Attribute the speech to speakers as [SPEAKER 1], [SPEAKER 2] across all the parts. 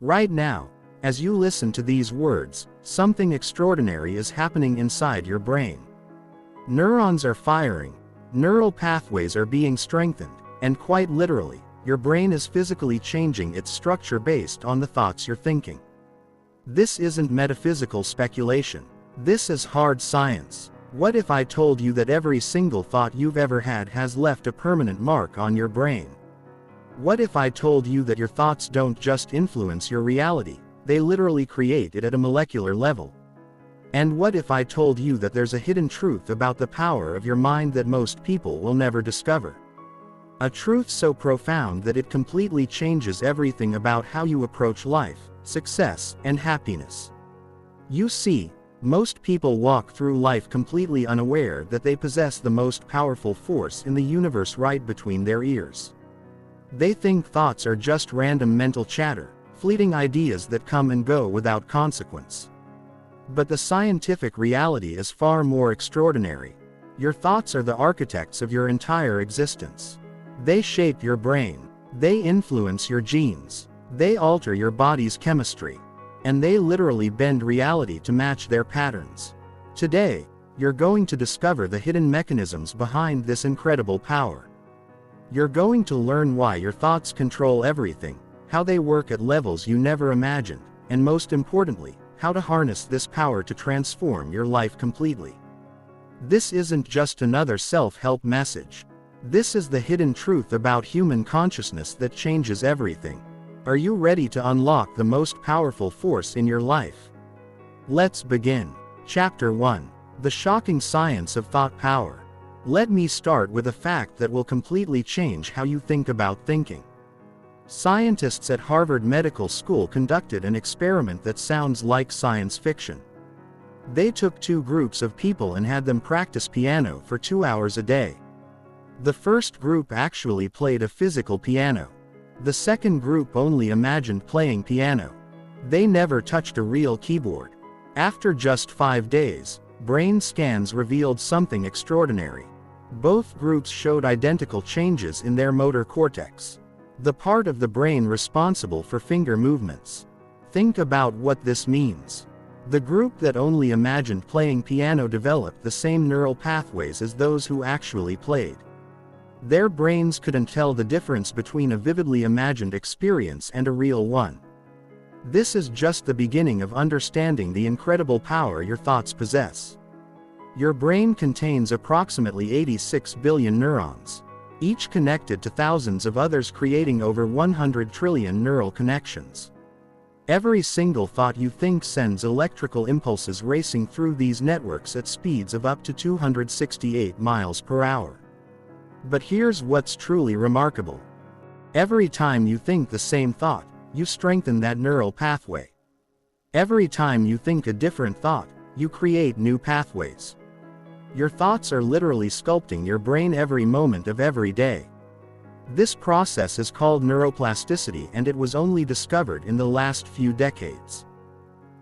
[SPEAKER 1] Right now, as you listen to these words, something extraordinary is happening inside your brain. Neurons are firing, neural pathways are being strengthened, and quite literally, your brain is physically changing its structure based on the thoughts you're thinking. This isn't metaphysical speculation. This is hard science. What if I told you that every single thought you've ever had has left a permanent mark on your brain? What if I told you that your thoughts don't just influence your reality, they literally create it at a molecular level? And what if I told you that there's a hidden truth about the power of your mind that most people will never discover? A truth so profound that it completely changes everything about how you approach life, success, and happiness. You see, most people walk through life completely unaware that they possess the most powerful force in the universe right between their ears. They think thoughts are just random mental chatter, fleeting ideas that come and go without consequence. But the scientific reality is far more extraordinary. Your thoughts are the architects of your entire existence. They shape your brain. They influence your genes. They alter your body's chemistry. And they literally bend reality to match their patterns. Today, you're going to discover the hidden mechanisms behind this incredible power. You're going to learn why your thoughts control everything, how they work at levels you never imagined, and most importantly, how to harness this power to transform your life completely. This isn't just another self-help message. This is the hidden truth about human consciousness that changes everything. Are you ready to unlock the most powerful force in your life? Let's begin. Chapter 1. The Shocking Science of Thought Power. Let me start with a fact that will completely change how you think about thinking. Scientists at Harvard Medical School conducted an experiment that sounds like science fiction. They took two groups of people and had them practice piano for 2 hours a day. The first group actually played a physical piano. The second group only imagined playing piano. They never touched a real keyboard. After just 5 days, brain scans revealed something extraordinary. Both groups showed identical changes in their motor cortex, the part of the brain responsible for finger movements. Think about what this means. The group that only imagined playing piano developed the same neural pathways as those who actually played. Their brains couldn't tell the difference between a vividly imagined experience and a real one. This is just the beginning of understanding the incredible power your thoughts possess. Your brain contains approximately 86 billion neurons, each connected to thousands of others, creating over 100 trillion neural connections. Every single thought you think sends electrical impulses racing through these networks at speeds of up to 268 miles per hour. But here's what's truly remarkable. Every time you think the same thought, you strengthen that neural pathway. Every time you think a different thought, you create new pathways. Your thoughts are literally sculpting your brain every moment of every day. This process is called neuroplasticity, and it was only discovered in the last few decades.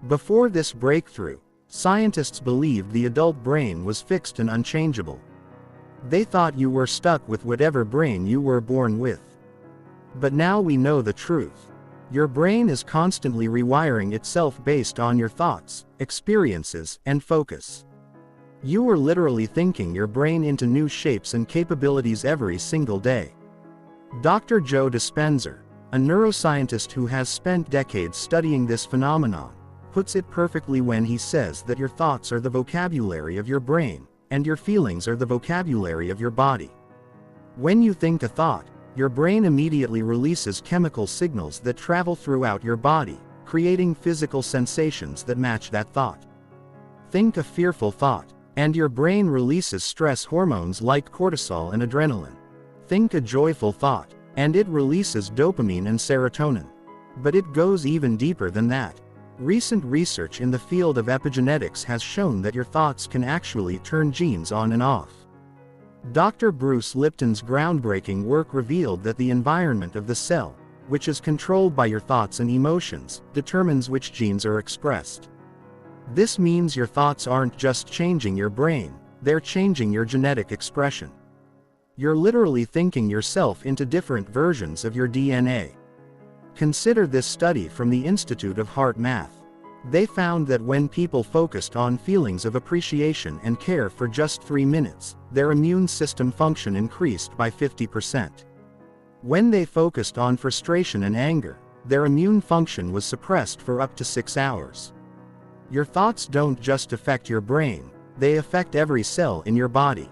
[SPEAKER 1] Before this breakthrough, scientists believed the adult brain was fixed and unchangeable. They thought you were stuck with whatever brain you were born with. But now we know the truth. Your brain is constantly rewiring itself based on your thoughts, experiences, and focus. You are literally thinking your brain into new shapes and capabilities every single day. Dr. Joe Dispenza, a neuroscientist who has spent decades studying this phenomenon, puts it perfectly when he says that your thoughts are the vocabulary of your brain, and your feelings are the vocabulary of your body. When you think a thought, your brain immediately releases chemical signals that travel throughout your body, creating physical sensations that match that thought. Think a fearful thought, and your brain releases stress hormones like cortisol and adrenaline. Think a joyful thought, and it releases dopamine and serotonin. But it goes even deeper than that. Recent research in the field of epigenetics has shown that your thoughts can actually turn genes on and off. Dr. Bruce Lipton's groundbreaking work revealed that the environment of the cell, which is controlled by your thoughts and emotions, determines which genes are expressed. This means your thoughts aren't just changing your brain, they're changing your genetic expression. You're literally thinking yourself into different versions of your DNA. Consider this study from the Institute of Heart Math. They found that when people focused on feelings of appreciation and care for just 3 minutes, their immune system function increased by 50%. When they focused on frustration and anger, their immune function was suppressed for up to 6 hours. Your thoughts don't just affect your brain, they affect every cell in your body.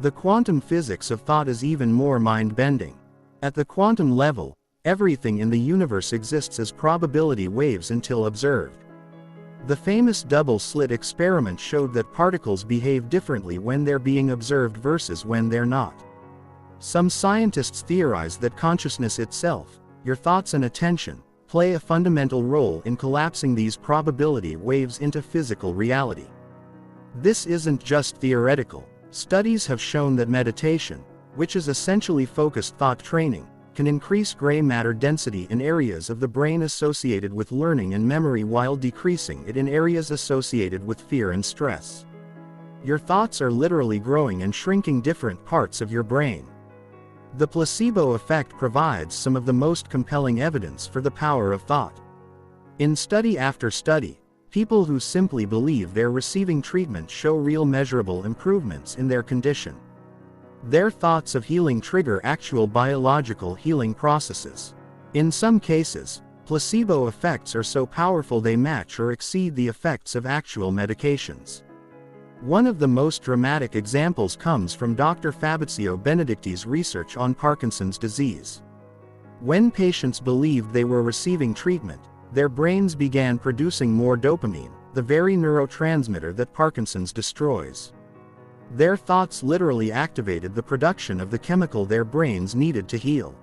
[SPEAKER 1] The quantum physics of thought is even more mind-bending. At the quantum level, everything in the universe exists as probability waves until observed. The famous double-slit experiment showed that particles behave differently when they're being observed versus when they're not. Some scientists theorize that consciousness itself, your thoughts and attention, play a fundamental role in collapsing these probability waves into physical reality. This isn't just theoretical. Studies have shown that meditation, which is essentially focused thought training, can increase gray matter density in areas of the brain associated with learning and memory while decreasing it in areas associated with fear and stress. Your thoughts are literally growing and shrinking different parts of your brain. The placebo effect provides some of the most compelling evidence for the power of thought. In study after study, people who simply believe they're receiving treatment show real measurable improvements in their condition. Their thoughts of healing trigger actual biological healing processes. In some cases, placebo effects are so powerful they match or exceed the effects of actual medications. One of the most dramatic examples comes from Dr. Fabrizio Benedicti's research on Parkinson's disease. When patients believed they were receiving treatment, their brains began producing more dopamine, the very neurotransmitter that Parkinson's destroys. Their thoughts literally activated the production of the chemical their brains needed to heal.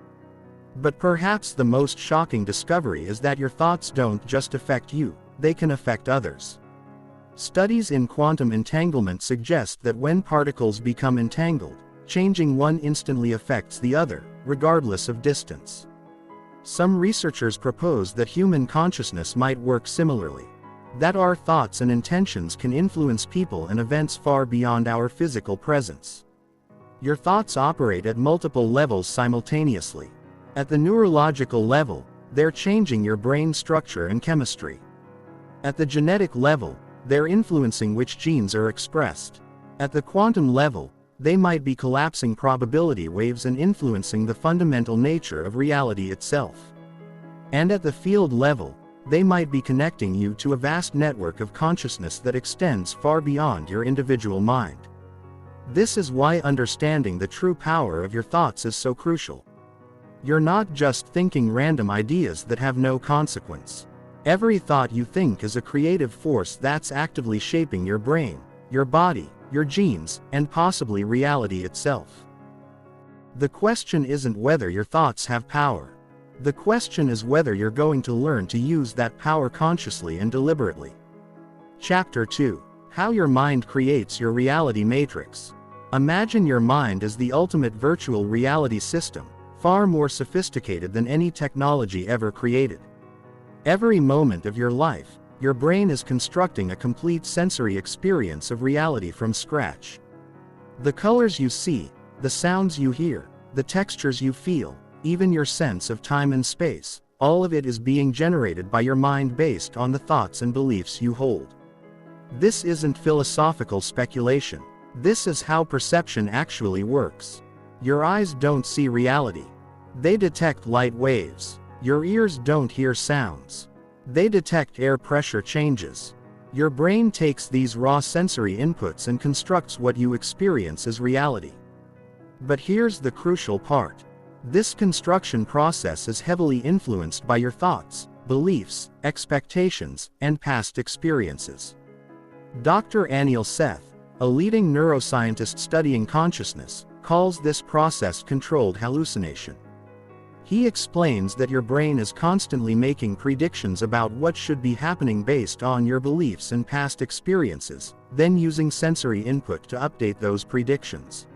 [SPEAKER 1] But perhaps the most shocking discovery is that your thoughts don't just affect you, they can affect others. Studies in quantum entanglement suggest that when particles become entangled, changing one instantly affects the other, regardless of distance. Some researchers propose that human consciousness might work similarly. That our thoughts and intentions can influence people and events far beyond our physical presence. Your thoughts operate at multiple levels simultaneously. At the neurological level, they're changing your brain structure and chemistry. At the genetic level, they're influencing which genes are expressed. At the quantum level, they might be collapsing probability waves and influencing the fundamental nature of reality itself. And at the field level, they might be connecting you to a vast network of consciousness that extends far beyond your individual mind. This is why understanding the true power of your thoughts is so crucial. You're not just thinking random ideas that have no consequence. Every thought you think is a creative force that's actively shaping your brain, your body, your genes, and possibly reality itself. The question isn't whether your thoughts have power. The question is whether you're going to learn to use that power consciously and deliberately. Chapter 2. How your mind creates your reality matrix. Imagine your mind as the ultimate virtual reality system, far more sophisticated than any technology ever created. Every moment of your life, your brain is constructing a complete sensory experience of reality from scratch. The colors you see, the sounds you hear, the textures you feel, even your sense of time and space, all of it is being generated by your mind based on the thoughts and beliefs you hold. This isn't philosophical speculation. This is how perception actually works. Your eyes don't see reality. They detect light waves. Your ears don't hear sounds. They detect air pressure changes. Your brain takes these raw sensory inputs and constructs what you experience as reality. But here's the crucial part. This construction process is heavily influenced by your thoughts, beliefs, expectations, and past experiences. Dr. Anil Seth, a leading neuroscientist studying consciousness, calls this process controlled hallucination. He explains that your brain is constantly making predictions about what should be happening based on your beliefs and past experiences, then using sensory input to update those predictions.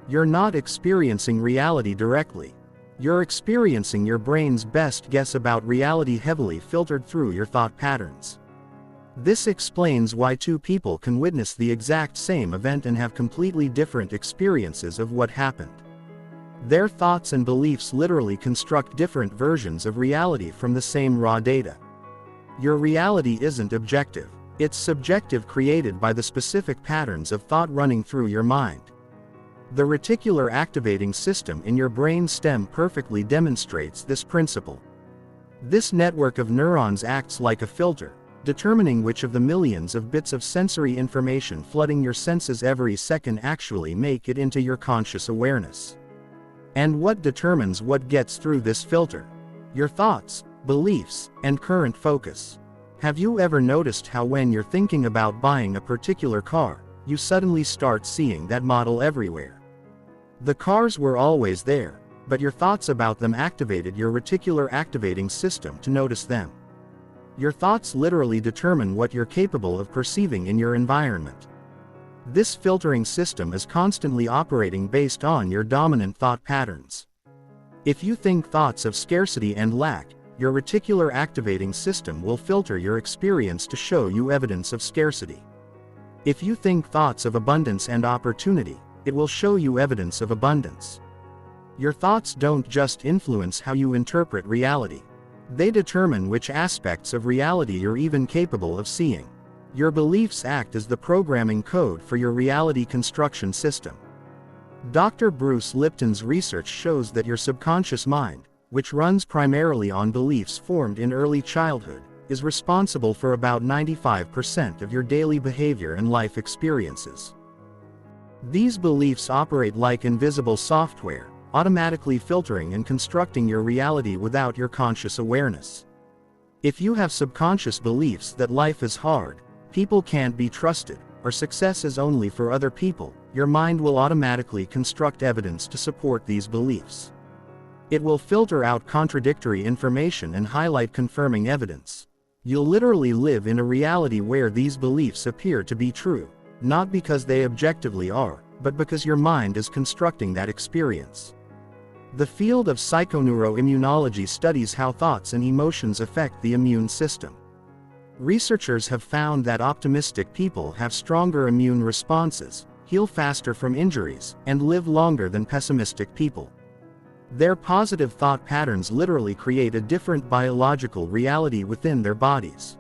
[SPEAKER 1] You're not experiencing reality directly. You're experiencing your brain's best guess about reality heavily filtered through your thought patterns. This explains why two people can witness the exact same event and have completely different experiences of what happened. Their thoughts and beliefs literally construct different versions of reality from the same raw data. Your reality isn't objective. It's subjective, created by the specific patterns of thought running through your mind. The reticular activating system in your brain stem perfectly demonstrates this principle. This network of neurons acts like a filter, determining which of the millions of bits of sensory information flooding your senses every second actually make it into your conscious awareness. And what determines what gets through this filter? Your thoughts, beliefs, and current focus. Have you ever noticed how when you're thinking about buying a particular car, you suddenly start seeing that model everywhere? The cars were always there, but your thoughts about them activated your reticular activating system to notice them. Your thoughts literally determine what you're capable of perceiving in your environment. This filtering system is constantly operating based on your dominant thought patterns. If you think thoughts of scarcity and lack, your reticular activating system will filter your experience to show you evidence of scarcity. If you think thoughts of abundance and opportunity, it will show you evidence of abundance. Your thoughts don't just influence how you interpret reality. They determine which aspects of reality you're even capable of seeing. Your beliefs act as the programming code for your reality construction system. Dr. Bruce Lipton's research shows that your subconscious mind, which runs primarily on beliefs formed in early childhood, is responsible for about 95% of your daily behavior and life experiences. These beliefs operate like invisible software, automatically filtering and constructing your reality without your conscious awareness. If you have subconscious beliefs that life is hard, people can't be trusted, or success is only for other people, your mind will automatically construct evidence to support these beliefs. It will filter out contradictory information and highlight confirming evidence. You'll literally live in a reality where these beliefs appear to be true, not because they objectively are, but because your mind is constructing that experience. The field of psychoneuroimmunology studies how thoughts and emotions affect the immune system. Researchers have found that optimistic people have stronger immune responses, heal faster from injuries, and live longer than pessimistic people. Their positive thought patterns literally create a different biological reality within their bodies.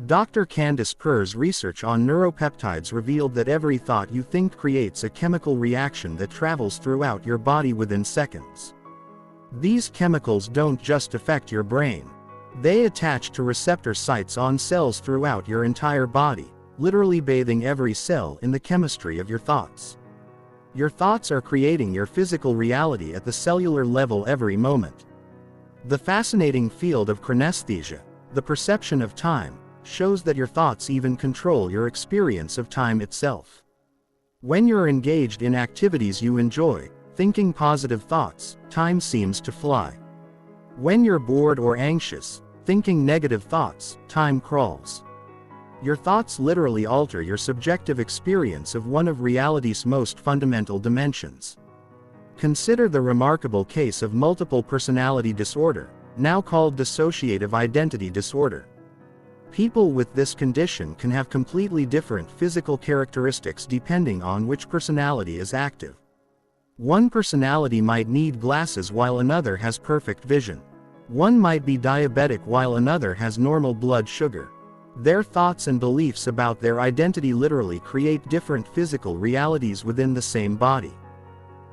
[SPEAKER 1] Dr. Candice Purr's research on neuropeptides revealed that every thought you think creates a chemical reaction that travels throughout your body within seconds. These chemicals don't just affect your brain. They attach to receptor sites on cells throughout your entire body, literally bathing every cell in the chemistry of your thoughts. Your thoughts are creating your physical reality at the cellular level every moment. The fascinating field of chronesthesia, the perception of time, shows that your thoughts even control your experience of time itself. When you're engaged in activities you enjoy, thinking positive thoughts, time seems to fly. When you're bored or anxious, thinking negative thoughts, time crawls. Your thoughts literally alter your subjective experience of one of reality's most fundamental dimensions. Consider the remarkable case of multiple personality disorder, now called dissociative identity disorder. People with this condition can have completely different physical characteristics depending on which personality is active. One personality might need glasses while another has perfect vision. One might be diabetic while another has normal blood sugar. Their thoughts and beliefs about their identity literally create different physical realities within the same body.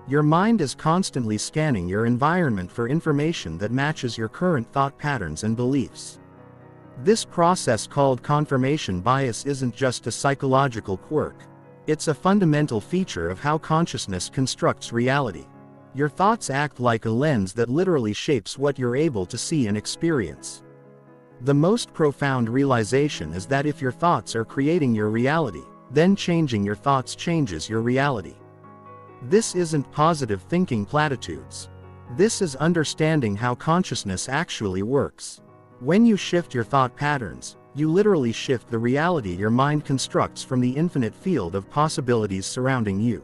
[SPEAKER 1] Your mind is constantly scanning your environment for information that matches your current thought patterns and beliefs. This process, called confirmation bias, isn't just a psychological quirk. It's a fundamental feature of how consciousness constructs reality. Your thoughts act like a lens that literally shapes what you're able to see and experience. The most profound realization is that if your thoughts are creating your reality, then changing your thoughts changes your reality. This isn't positive thinking platitudes. This is understanding how consciousness actually works. When you shift your thought patterns, you literally shift the reality your mind constructs from the infinite field of possibilities surrounding you.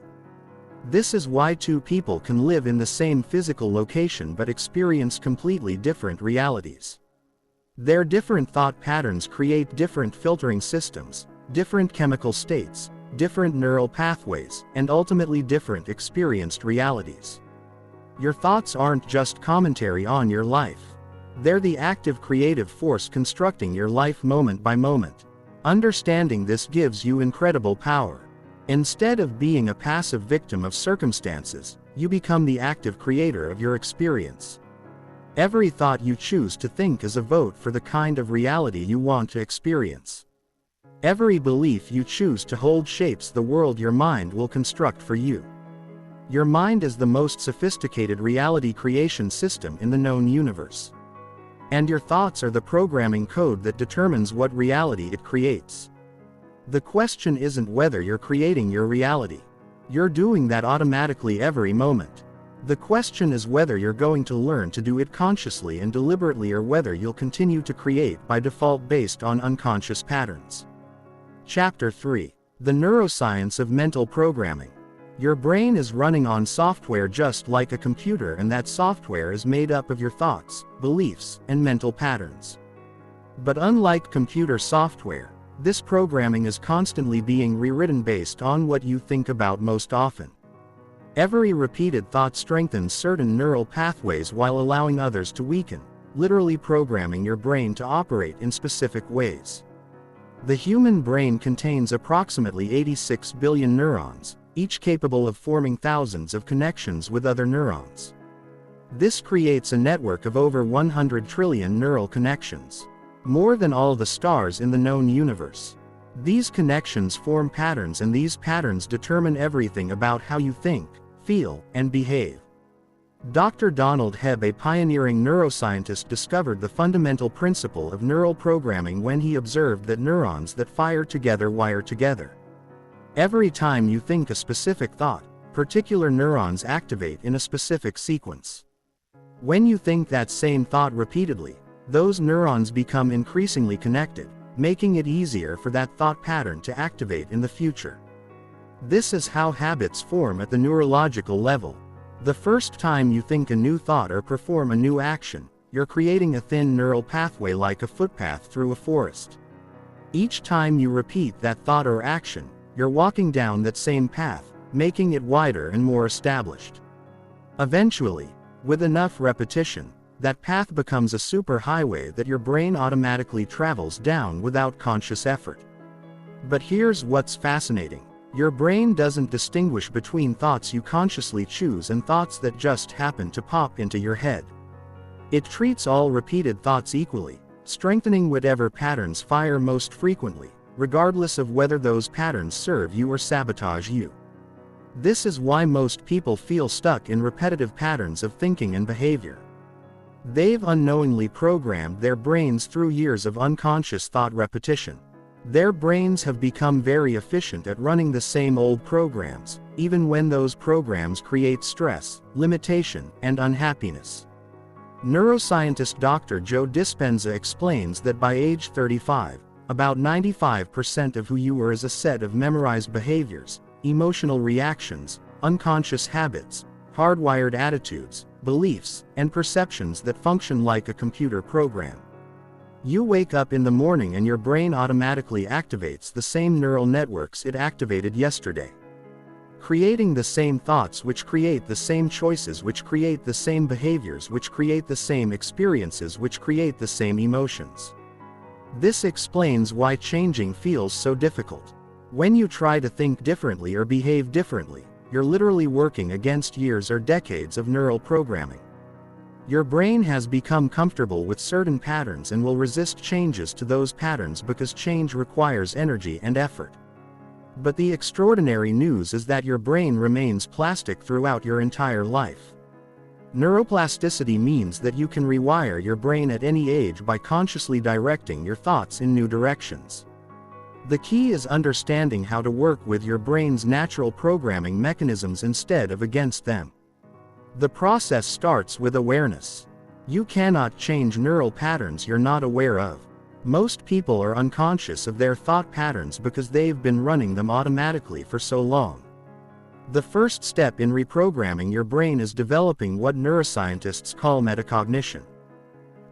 [SPEAKER 1] This is why two people can live in the same physical location but experience completely different realities. Their different thought patterns create different filtering systems, different chemical states, different neural pathways, and ultimately different experienced realities. Your thoughts aren't just commentary on your life. They're the active creative force constructing your life moment by moment. Understanding this gives you incredible power. Instead of being a passive victim of circumstances, you become the active creator of your experience. Every thought you choose to think is a vote for the kind of reality you want to experience. Every belief you choose to hold shapes the world your mind will construct for you. Your mind is the most sophisticated reality creation system in the known universe. And your thoughts are the programming code that determines what reality it creates. The question isn't whether you're creating your reality. You're doing that automatically every moment. The question is whether you're going to learn to do it consciously and deliberately, or whether you'll continue to create by default based on unconscious patterns. Chapter 3. The Neuroscience of Mental Programming. Your brain is running on software just like a computer, and that software is made up of your thoughts, beliefs, and mental patterns. But unlike computer software, this programming is constantly being rewritten based on what you think about most often. Every repeated thought strengthens certain neural pathways while allowing others to weaken, literally programming your brain to operate in specific ways. The human brain contains approximately 86 billion neurons, each capable of forming thousands of connections with other neurons. This creates a network of over 100 trillion neural connections, more than all the stars in the known universe. These connections form patterns, and these patterns determine everything about how you think, feel, and behave. Dr. Donald Hebb, a pioneering neuroscientist, discovered the fundamental principle of neural programming when he observed that neurons that fire together wire together. Every time you think a specific thought, particular neurons activate in a specific sequence. When you think that same thought repeatedly, those neurons become increasingly connected, making it easier for that thought pattern to activate in the future. This is how habits form at the neurological level. The first time you think a new thought or perform a new action, you're creating a thin neural pathway like a footpath through a forest. Each time you repeat that thought or action, you're walking down that same path, making it wider and more established. Eventually, with enough repetition, that path becomes a superhighway that your brain automatically travels down without conscious effort. But here's what's fascinating. Your brain doesn't distinguish between thoughts you consciously choose and thoughts that just happen to pop into your head. It treats all repeated thoughts equally, strengthening whatever patterns fire most frequently, regardless of whether those patterns serve you or sabotage you. This is why most people feel stuck in repetitive patterns of thinking and behavior. They've unknowingly programmed their brains through years of unconscious thought repetition. Their brains have become very efficient at running the same old programs, even when those programs create stress, limitation, and unhappiness. Neuroscientist Dr. Joe Dispenza explains that by age 35, about 95% of who you are is a set of memorized behaviors, emotional reactions, unconscious habits, hardwired attitudes, beliefs, and perceptions that function like a computer program. You wake up in the morning and your brain automatically activates the same neural networks it activated yesterday, creating the same thoughts which create the same choices which create the same behaviors which create the same experiences which create the same emotions. This explains why changing feels so difficult. When you try to think differently or behave differently, you're literally working against years or decades of neural programming. Your brain has become comfortable with certain patterns and will resist changes to those patterns because change requires energy and effort. But the extraordinary news is that your brain remains plastic throughout your entire life. Neuroplasticity means that you can rewire your brain at any age by consciously directing your thoughts in new directions. The key is understanding how to work with your brain's natural programming mechanisms instead of against them. The process starts with awareness. You cannot change neural patterns you're not aware of. Most people are unconscious of their thought patterns because they've been running them automatically for so long. The first step in reprogramming your brain is developing what neuroscientists call metacognition.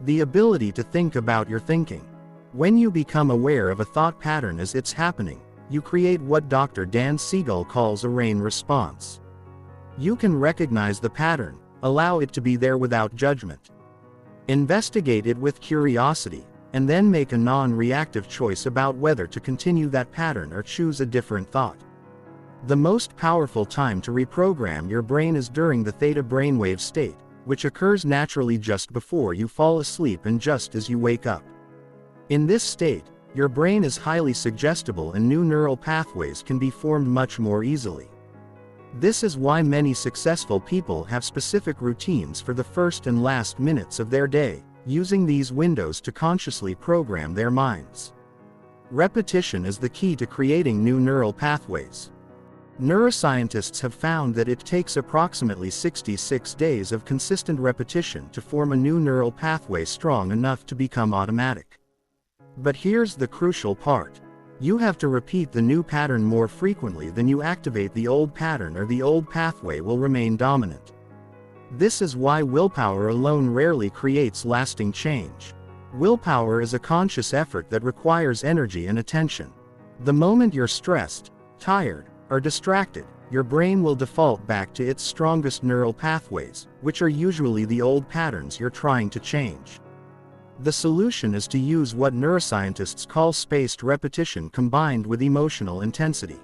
[SPEAKER 1] The ability to think about your thinking. When you become aware of a thought pattern as it's happening, you create what Dr. Dan Siegel calls a rain response. You can recognize the pattern, Allow it to be there without judgment. Investigate it with curiosity, and then make a non-reactive choice about whether to continue that pattern or choose a different thought. The most powerful time to reprogram your brain is during the theta brainwave state, which occurs naturally just before you fall asleep and just as you wake up. In this state, your brain is highly suggestible and new neural pathways can be formed much more easily. This is why many successful people have specific routines for the first and last minutes of their day, using these windows to consciously program their minds. Repetition is the key to creating new neural pathways. Neuroscientists have found that it takes approximately 66 days of consistent repetition to form a new neural pathway strong enough to become automatic. But here's the crucial part. You have to repeat the new pattern more frequently than you activate the old pattern, or the old pathway will remain dominant. This is why willpower alone rarely creates lasting change. Willpower is a conscious effort that requires energy and attention. The moment you're stressed, tired, or distracted, your brain will default back to its strongest neural pathways, which are usually the old patterns you're trying to change. The solution is to use what neuroscientists call spaced repetition combined with emotional intensity.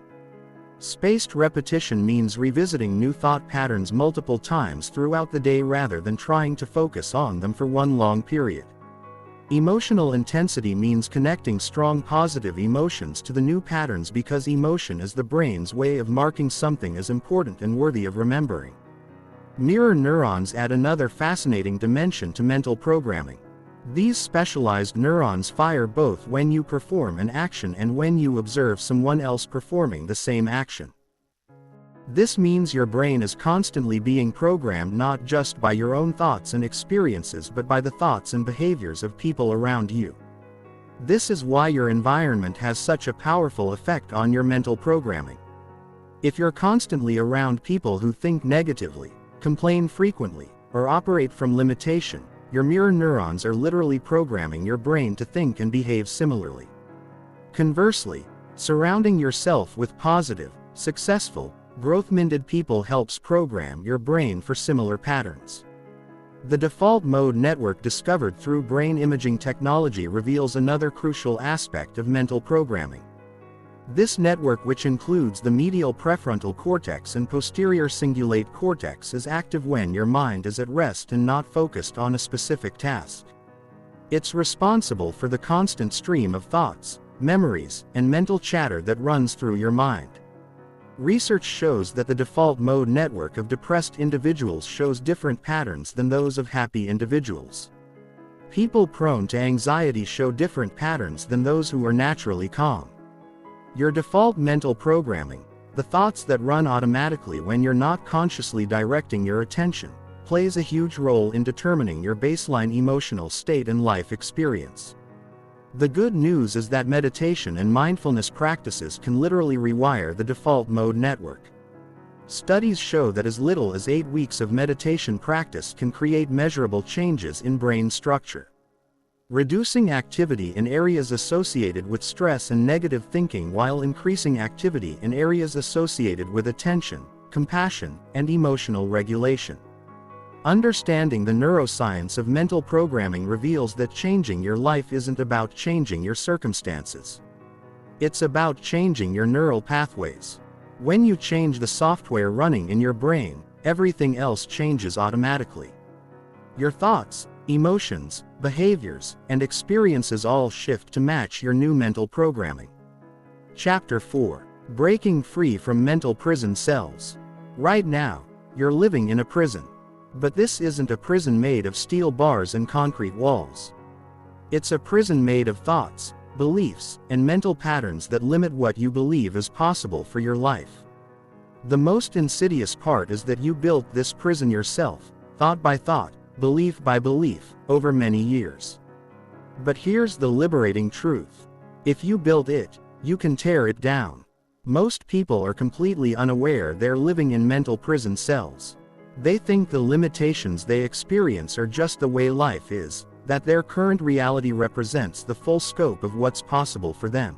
[SPEAKER 1] Spaced repetition means revisiting new thought patterns multiple times throughout the day rather than trying to focus on them for one long period. Emotional intensity means connecting strong positive emotions to the new patterns because emotion is the brain's way of marking something as important and worthy of remembering. Mirror neurons add another fascinating dimension to mental programming. These specialized neurons fire both when you perform an action and when you observe someone else performing the same action. This means your brain is constantly being programmed not just by your own thoughts and experiences but by the thoughts and behaviors of people around you. This is why your environment has such a powerful effect on your mental programming. If you're constantly around people who think negatively, complain frequently, or operate from limitation, your mirror neurons are literally programming your brain to think and behave similarly. Conversely, surrounding yourself with positive, successful, growth-minded people helps program your brain for similar patterns. The default mode network discovered through brain imaging technology reveals another crucial aspect of mental programming. This network, which includes the medial prefrontal cortex and posterior cingulate cortex, is active when your mind is at rest and not focused on a specific task. It's responsible for the constant stream of thoughts, memories, and mental chatter that runs through your mind. Research shows that the default mode network of depressed individuals shows different patterns than those of happy individuals. People prone to anxiety show different patterns than those who are naturally calm. Your default mental programming, the thoughts that run automatically when you're not consciously directing your attention, plays a huge role in determining your baseline emotional state and life experience. The good news is that meditation and mindfulness practices can literally rewire the default mode network. Studies show that as little as 8 weeks of meditation practice can create measurable changes in brain structure. Reducing activity in areas associated with stress and negative thinking while increasing activity in areas associated with attention, compassion, and emotional regulation. Understanding the neuroscience of mental programming reveals that changing your life isn't about changing your circumstances. It's about changing your neural pathways. When you change the software running in your brain, everything else changes automatically. Your thoughts, emotions, behaviors, and experiences all shift to match your new mental programming. Chapter 4. Breaking Free from Mental Prison Cells. Right now, you're living in a prison. But this isn't a prison made of steel bars and concrete walls. It's a prison made of thoughts, beliefs, and mental patterns that limit what you believe is possible for your life. The most insidious part is that you built this prison yourself, thought by thought, belief by belief, over many years. But here's the liberating truth. If you build it, you can tear it down. Most people are completely unaware they're living in mental prison cells. They think the limitations they experience are just the way life is, that their current reality represents the full scope of what's possible for them.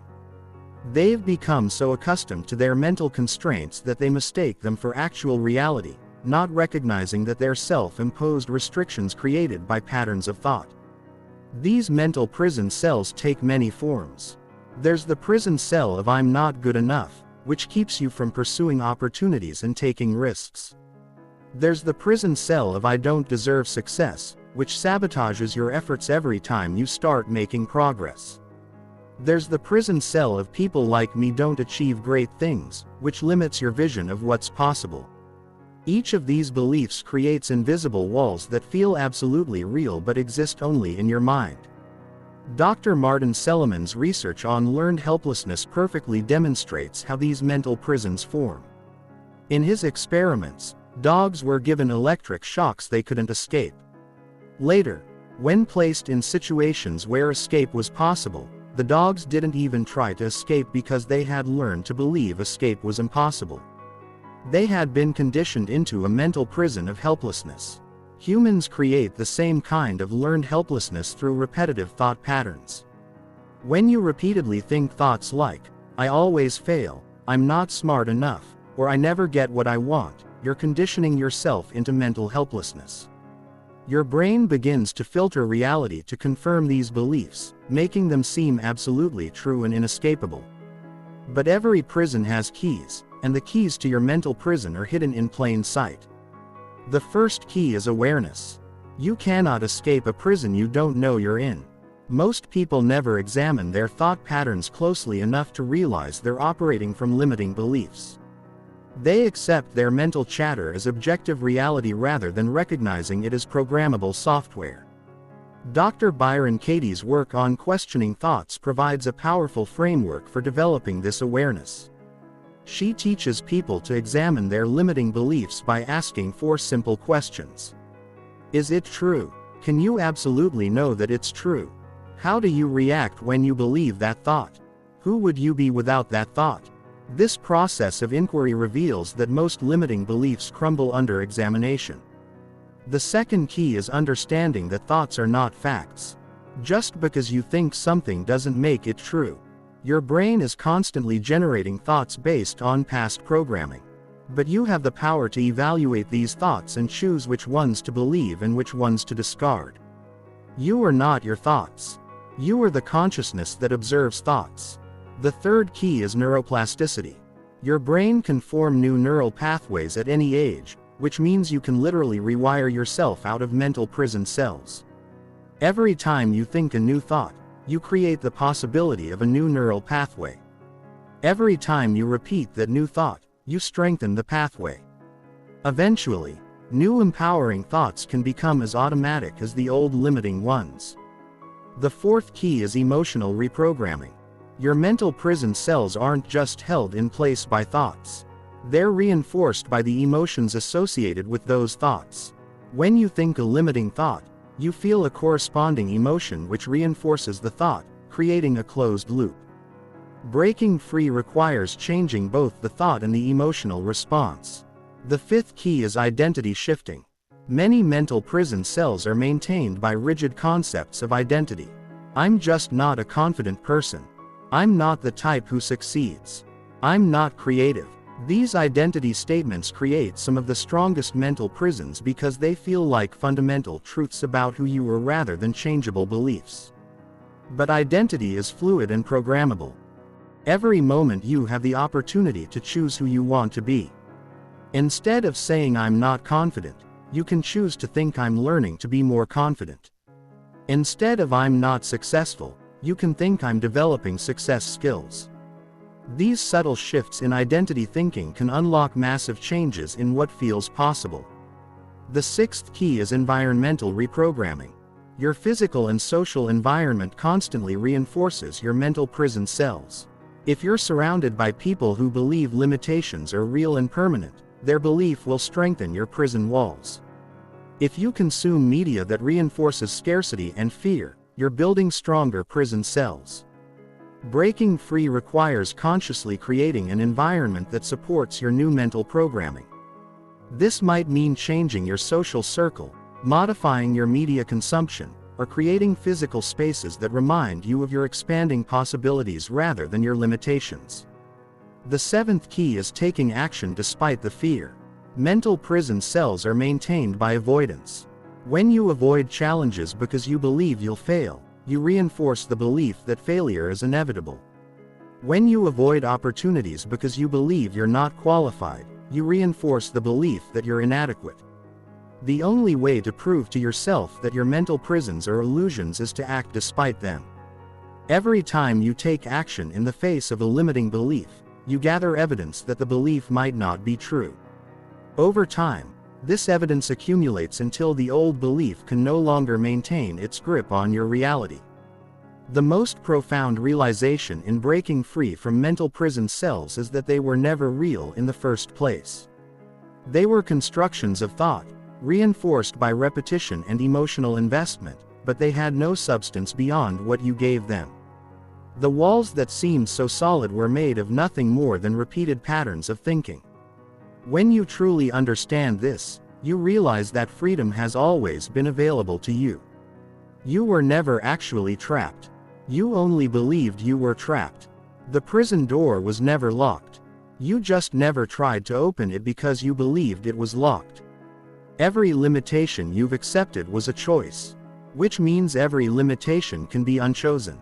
[SPEAKER 1] They've become so accustomed to their mental constraints that they mistake them for actual reality, not recognizing that they're self-imposed restrictions created by patterns of thought. These mental prison cells take many forms. There's the prison cell of "I'm not good enough," which keeps you from pursuing opportunities and taking risks. There's the prison cell of "I don't deserve success," which sabotages your efforts every time you start making progress. There's the prison cell of "people like me don't achieve great things," which limits your vision of what's possible. Each of these beliefs creates invisible walls that feel absolutely real but exist only in your mind. Dr. Martin Seligman's research on learned helplessness perfectly demonstrates how these mental prisons form. In his experiments, dogs were given electric shocks they couldn't escape. Later, when placed in situations where escape was possible, the dogs didn't even try to escape because they had learned to believe escape was impossible. They had been conditioned into a mental prison of helplessness. Humans create the same kind of learned helplessness through repetitive thought patterns. When you repeatedly think thoughts like, "I always fail," "I'm not smart enough," or "I never get what I want," you're conditioning yourself into mental helplessness. Your brain begins to filter reality to confirm these beliefs, making them seem absolutely true and inescapable. But every prison has keys, and the keys to your mental prison are hidden in plain sight. The first key is awareness. You cannot escape a prison you don't know you're in. Most people never examine their thought patterns closely enough to realize they're operating from limiting beliefs. They accept their mental chatter as objective reality rather than recognizing it as programmable software. Dr. Byron Katie's work on questioning thoughts provides a powerful framework for developing this awareness. She teaches people to examine their limiting beliefs by asking 4 simple questions. Is it true? Can you absolutely know that it's true? How do you react when you believe that thought? Who would you be without that thought? This process of inquiry reveals that most limiting beliefs crumble under examination. The second key is understanding that thoughts are not facts. Just because you think something doesn't make it true. Your brain is constantly generating thoughts based on past programming. But you have the power to evaluate these thoughts and choose which ones to believe and which ones to discard. You are not your thoughts. You are the consciousness that observes thoughts. The third key is neuroplasticity. Your brain can form new neural pathways at any age, which means you can literally rewire yourself out of mental prison cells. Every time you think a new thought, you create the possibility of a new neural pathway. Every time you repeat that new thought, you strengthen the pathway. Eventually, new empowering thoughts can become as automatic as the old limiting ones. The fourth key is emotional reprogramming. Your mental prison cells aren't just held in place by thoughts. They're reinforced by the emotions associated with those thoughts. When you think a limiting thought, you feel a corresponding emotion which reinforces the thought, creating a closed loop. Breaking free requires changing both the thought and the emotional response. The fifth key is identity shifting. Many mental prison cells are maintained by rigid concepts of identity. I'm just not a confident person. I'm not the type who succeeds. I'm not creative. These identity statements create some of the strongest mental prisons because they feel like fundamental truths about who you are rather than changeable beliefs. But identity is fluid and programmable. Every moment you have the opportunity to choose who you want to be. Instead of saying "I'm not confident," you can choose to think "I'm learning to be more confident." Instead of "I'm not successful," you can think "I'm developing success skills." These subtle shifts in identity thinking can unlock massive changes in what feels possible. The sixth key is environmental reprogramming. Your physical and social environment constantly reinforces your mental prison cells. If you're surrounded by people who believe limitations are real and permanent, their belief will strengthen your prison walls. If you consume media that reinforces scarcity and fear, you're building stronger prison cells. Breaking free requires consciously creating an environment that supports your new mental programming. This might mean changing your social circle, modifying your media consumption, or creating physical spaces that remind you of your expanding possibilities rather than your limitations. The seventh key is taking action despite the fear. Mental prison cells are maintained by avoidance. When you avoid challenges because you believe you'll fail, you reinforce the belief that failure is inevitable. When you avoid opportunities because you believe you're not qualified, you reinforce the belief that you're inadequate. The only way to prove to yourself that your mental prisons are illusions is to act despite them. Every time you take action in the face of a limiting belief, you gather evidence that the belief might not be true. Over time, this evidence accumulates until the old belief can no longer maintain its grip on your reality. The most profound realization in breaking free from mental prison cells is that they were never real in the first place. They were constructions of thought, reinforced by repetition and emotional investment, but they had no substance beyond what you gave them. The walls that seemed so solid were made of nothing more than repeated patterns of thinking. When you truly understand this, you realize that freedom has always been available to you. You were never actually trapped. You only believed you were trapped. The prison door was never locked. You just never tried to open it because you believed it was locked. Every limitation you've accepted was a choice, which means every limitation can be unchosen.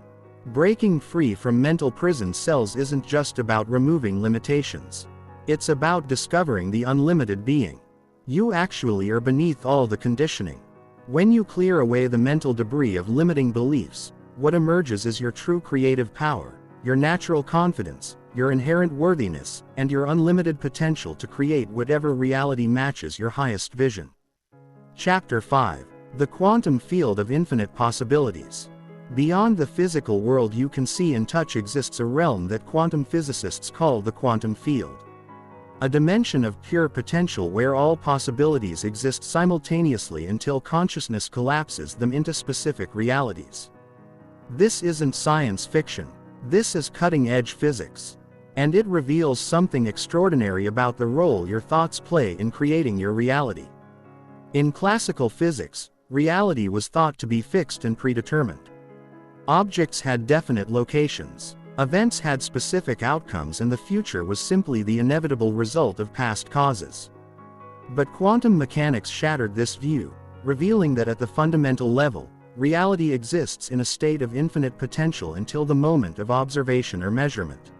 [SPEAKER 1] Breaking free from mental prison cells isn't just about removing limitations. It's about discovering the unlimited being. You actually are beneath all the conditioning. When you clear away the mental debris of limiting beliefs, what emerges is your true creative power, your natural confidence, your inherent worthiness, and your unlimited potential to create whatever reality matches your highest vision. Chapter 5. The Quantum Field of Infinite Possibilities. Beyond the physical world you can see and touch exists a realm that quantum physicists call the quantum field. A dimension of pure potential where all possibilities exist simultaneously until consciousness collapses them into specific realities. This isn't science fiction. This is cutting-edge physics. And it reveals something extraordinary about the role your thoughts play in creating your reality. In classical physics, reality was thought to be fixed and predetermined. Objects had definite locations. Events had specific outcomes and the future was simply the inevitable result of past causes. But quantum mechanics shattered this view, revealing that at the fundamental level, reality exists in a state of infinite potential until the moment of observation or measurement.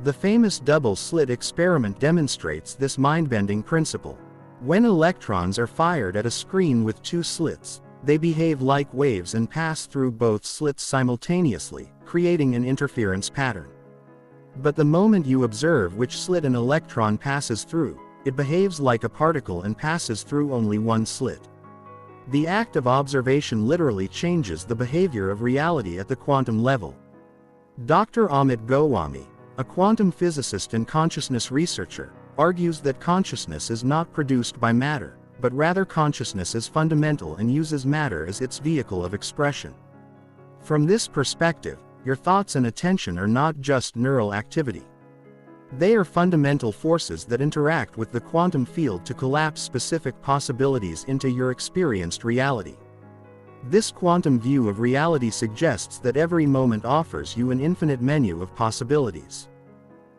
[SPEAKER 1] The famous double-slit experiment demonstrates this mind-bending principle. When electrons are fired at a screen with two slits, they behave like waves and pass through both slits simultaneously, creating an interference pattern. But the moment you observe which slit an electron passes through, it behaves like a particle and passes through only one slit. The act of observation literally changes the behavior of reality at the quantum level. Dr. Amit Goswami, a quantum physicist and consciousness researcher, argues that consciousness is not produced by matter, but rather consciousness is fundamental and uses matter as its vehicle of expression. From this perspective, your thoughts and attention are not just neural activity. They are fundamental forces that interact with the quantum field to collapse specific possibilities into your experienced reality. This quantum view of reality suggests that every moment offers you an infinite menu of possibilities.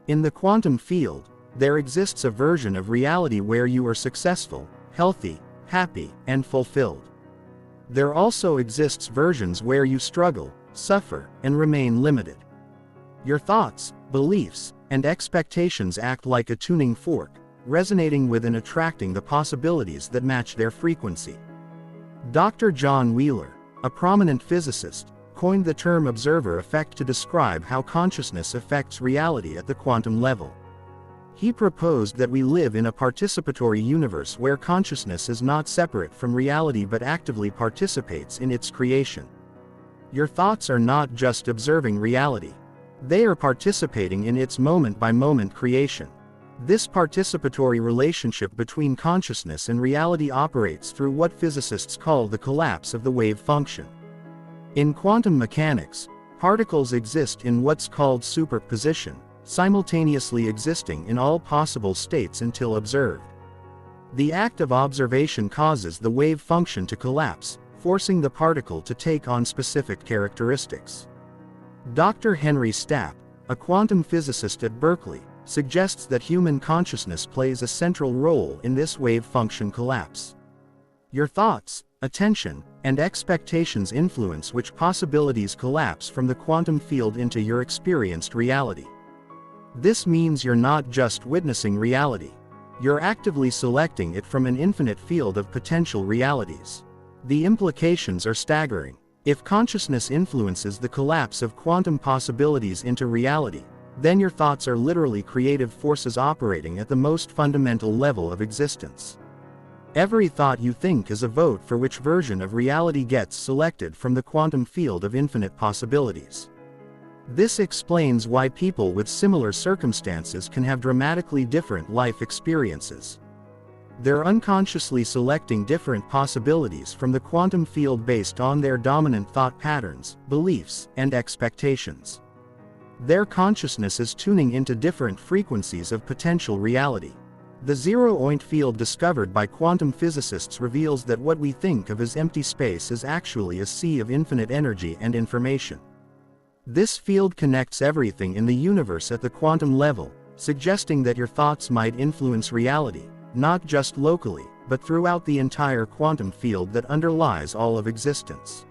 [SPEAKER 1] In the quantum field, there exists a version of reality where you are successful, healthy, happy, and fulfilled. There also exists versions where you struggle, suffer, and remain limited. Your thoughts, beliefs, and expectations act like a tuning fork, resonating with and attracting the possibilities that match their frequency. Dr. John Wheeler, a prominent physicist, coined the term observer effect to describe how consciousness affects reality at the quantum level. He proposed that we live in a participatory universe where consciousness is not separate from reality but actively participates in its creation. Your thoughts are not just observing reality. They are participating in its moment-by-moment creation. This participatory relationship between consciousness and reality operates through what physicists call the collapse of the wave function. In quantum mechanics, particles exist in what's called superposition, simultaneously existing in all possible states until observed. The act of observation causes the wave function to collapse, forcing the particle to take on specific characteristics. Dr. Henry Stapp, a quantum physicist at Berkeley, suggests that human consciousness plays a central role in this wave function collapse. Your thoughts, attention, and expectations influence which possibilities collapse from the quantum field into your experienced reality. This means you're not just witnessing reality. You're actively selecting it from an infinite field of potential realities. The implications are staggering. If consciousness influences the collapse of quantum possibilities into reality, then your thoughts are literally creative forces operating at the most fundamental level of existence. Every thought you think is a vote for which version of reality gets selected from the quantum field of infinite possibilities. This explains why people with similar circumstances can have dramatically different life experiences. They're unconsciously selecting different possibilities from the quantum field based on their dominant thought patterns, beliefs, and expectations. Their consciousness is tuning into different frequencies of potential reality. The zero-point field discovered by quantum physicists reveals that what we think of as empty space is actually a sea of infinite energy and information. This field connects everything in the universe at the quantum level, suggesting that your thoughts might influence reality, not just locally, but throughout the entire quantum field that underlies all of existence.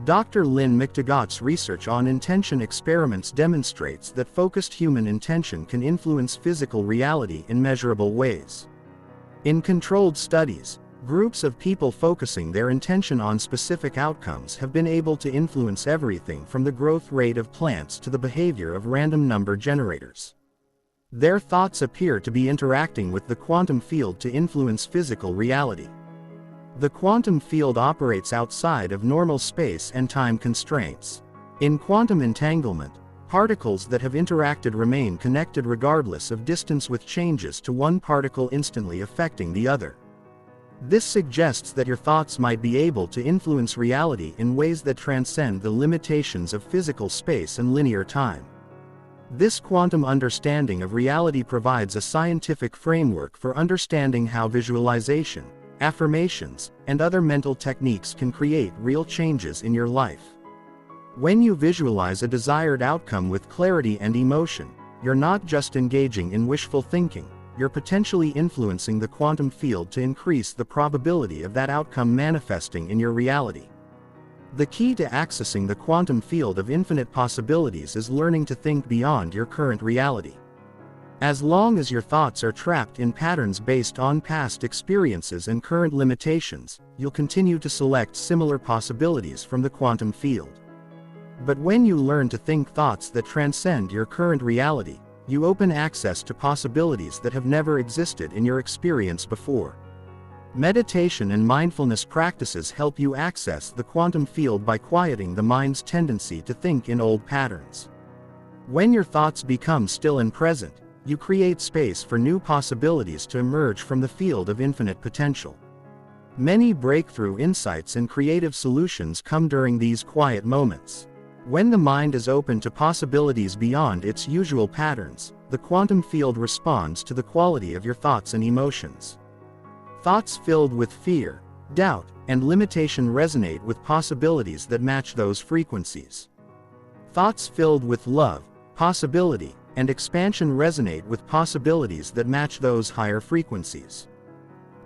[SPEAKER 1] Dr. Lynn McTaggart's research on intention experiments demonstrates that focused human intention can influence physical reality in measurable ways. In controlled studies, groups of people focusing their intention on specific outcomes have been able to influence everything from the growth rate of plants to the behavior of random number generators. Their thoughts appear to be interacting with the quantum field to influence physical reality. The quantum field operates outside of normal space and time constraints. In quantum entanglement, particles that have interacted remain connected regardless of distance, with changes to one particle instantly affecting the other. This suggests that your thoughts might be able to influence reality in ways that transcend the limitations of physical space and linear time. This quantum understanding of reality provides a scientific framework for understanding how visualization, affirmations, and other mental techniques can create real changes in your life. When you visualize a desired outcome with clarity and emotion, you're not just engaging in wishful thinking, you're potentially influencing the quantum field to increase the probability of that outcome manifesting in your reality. The key to accessing the quantum field of infinite possibilities is learning to think beyond your current reality. As long as your thoughts are trapped in patterns based on past experiences and current limitations, you'll continue to select similar possibilities from the quantum field. But when you learn to think thoughts that transcend your current reality, you open access to possibilities that have never existed in your experience before. Meditation and mindfulness practices help you access the quantum field by quieting the mind's tendency to think in old patterns. When your thoughts become still and present, you create space for new possibilities to emerge from the field of infinite potential. Many breakthrough insights and creative solutions come during these quiet moments. When the mind is open to possibilities beyond its usual patterns, the quantum field responds to the quality of your thoughts and emotions. Thoughts filled with fear, doubt, and limitation resonate with possibilities that match those frequencies. Thoughts filled with love, possibility, and expansion resonate with possibilities that match those higher frequencies.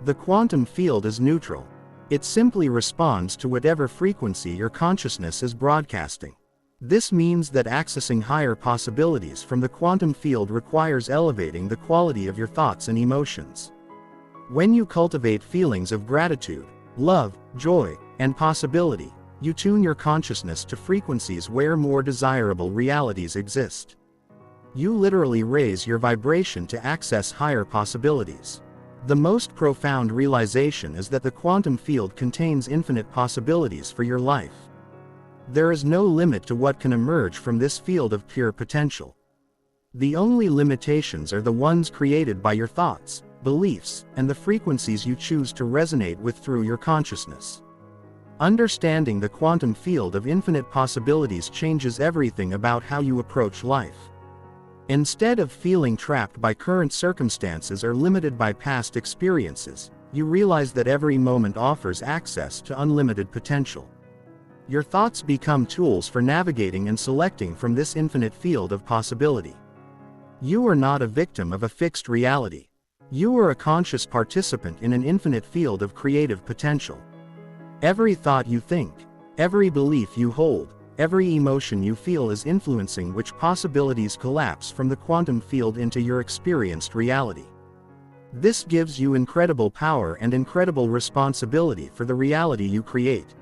[SPEAKER 1] The quantum field is neutral. It simply responds to whatever frequency your consciousness is broadcasting. This means that accessing higher possibilities from the quantum field requires elevating the quality of your thoughts and emotions. When you cultivate feelings of gratitude, love, joy, and possibility, you tune your consciousness to frequencies where more desirable realities exist. You literally raise your vibration to access higher possibilities. The most profound realization is that the quantum field contains infinite possibilities for your life. There is no limit to what can emerge from this field of pure potential. The only limitations are the ones created by your thoughts, beliefs, and the frequencies you choose to resonate with through your consciousness. Understanding the quantum field of infinite possibilities changes everything about how you approach life. Instead of feeling trapped by current circumstances or limited by past experiences, you realize that every moment offers access to unlimited potential. Your thoughts become tools for navigating and selecting from this infinite field of possibility. You are not a victim of a fixed reality. You are a conscious participant in an infinite field of creative potential. Every thought you think, every belief you hold, every emotion you feel is influencing which possibilities collapse from the quantum field into your experienced reality. This gives you incredible power and incredible responsibility for the reality you create.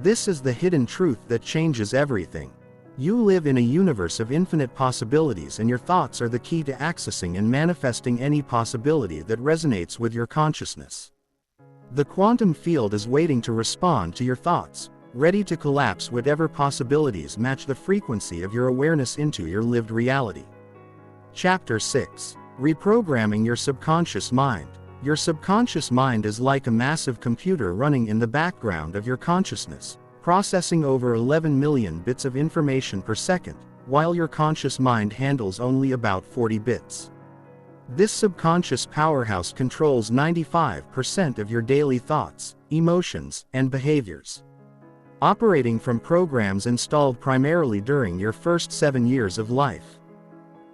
[SPEAKER 1] This is the hidden truth that changes everything. You live in a universe of infinite possibilities, and your thoughts are the key to accessing and manifesting any possibility that resonates with your consciousness. The quantum field is waiting to respond to your thoughts, ready to collapse whatever possibilities match the frequency of your awareness into your lived reality. Chapter 6. Reprogramming your subconscious mind. Your subconscious mind is like a massive computer running in the background of your consciousness, processing over 11 million bits of information per second, while your conscious mind handles only about 40 bits. This subconscious powerhouse controls 95% of your daily thoughts, emotions, and behaviors. Operating from programs installed primarily during your first 7 years of life.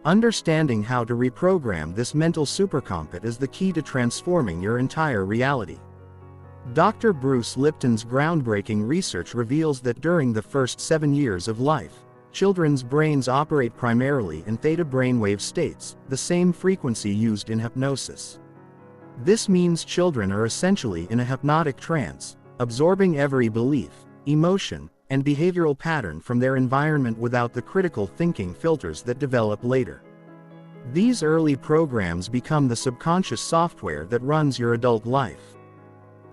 [SPEAKER 1] Understanding how to reprogram this mental supercomputer is the key to transforming your entire reality. Dr. Bruce Lipton's groundbreaking research reveals that during the first 7 years of life, children's brains operate primarily in theta brainwave states, the same frequency used in hypnosis. This means children are essentially in a hypnotic trance, absorbing every belief, emotion, and behavioral pattern from their environment without the critical thinking filters that develop later. These early programs become the subconscious software that runs your adult life.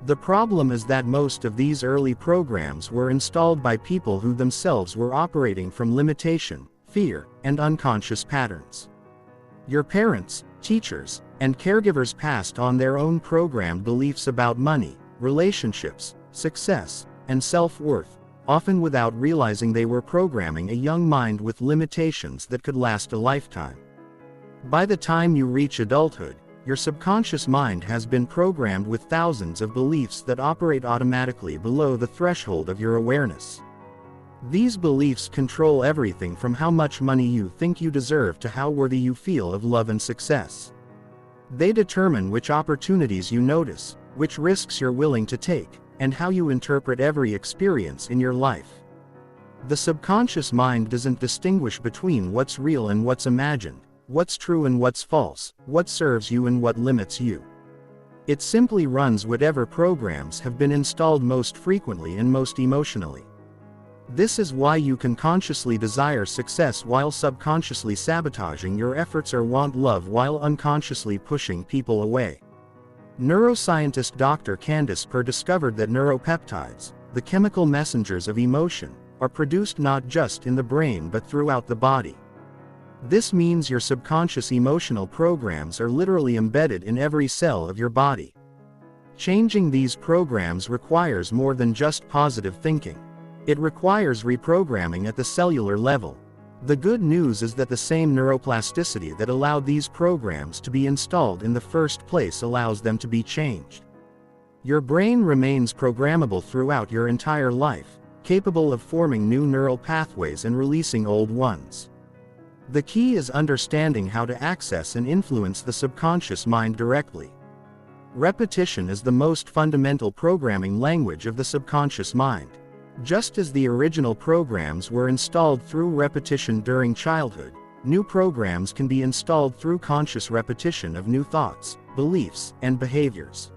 [SPEAKER 1] The problem is that most of these early programs were installed by people who themselves were operating from limitation, fear, and unconscious patterns. Your parents, teachers, and caregivers passed on their own programmed beliefs about money, relationships, success, and self-worth, often without realizing they were programming a young mind with limitations that could last a lifetime. By the time you reach adulthood, your subconscious mind has been programmed with thousands of beliefs that operate automatically below the threshold of your awareness. These beliefs control everything from how much money you think you deserve to how worthy you feel of love and success. They determine which opportunities you notice, which risks you're willing to take, and how you interpret every experience in your life. The subconscious mind doesn't distinguish between what's real and what's imagined, what's true and what's false, what serves you and what limits you. It simply runs whatever programs have been installed most frequently and most emotionally. This is why you can consciously desire success while subconsciously sabotaging your efforts, or want love while unconsciously pushing people away. Neuroscientist Dr. Candace Purr discovered that neuropeptides, the chemical messengers of emotion, are produced not just in the brain but throughout the body. This means your subconscious emotional programs are literally embedded in every cell of your body. Changing these programs requires more than just positive thinking. It requires reprogramming at the cellular level. The good news is that the same neuroplasticity that allowed these programs to be installed in the first place allows them to be changed. Your brain remains programmable throughout your entire life, capable of forming new neural pathways and releasing old ones. The key is understanding how to access and influence the subconscious mind directly. Repetition is the most fundamental programming language of the subconscious mind. Just as the original programs were installed through repetition during childhood, new programs can be installed through conscious repetition of new thoughts, beliefs, and behaviors.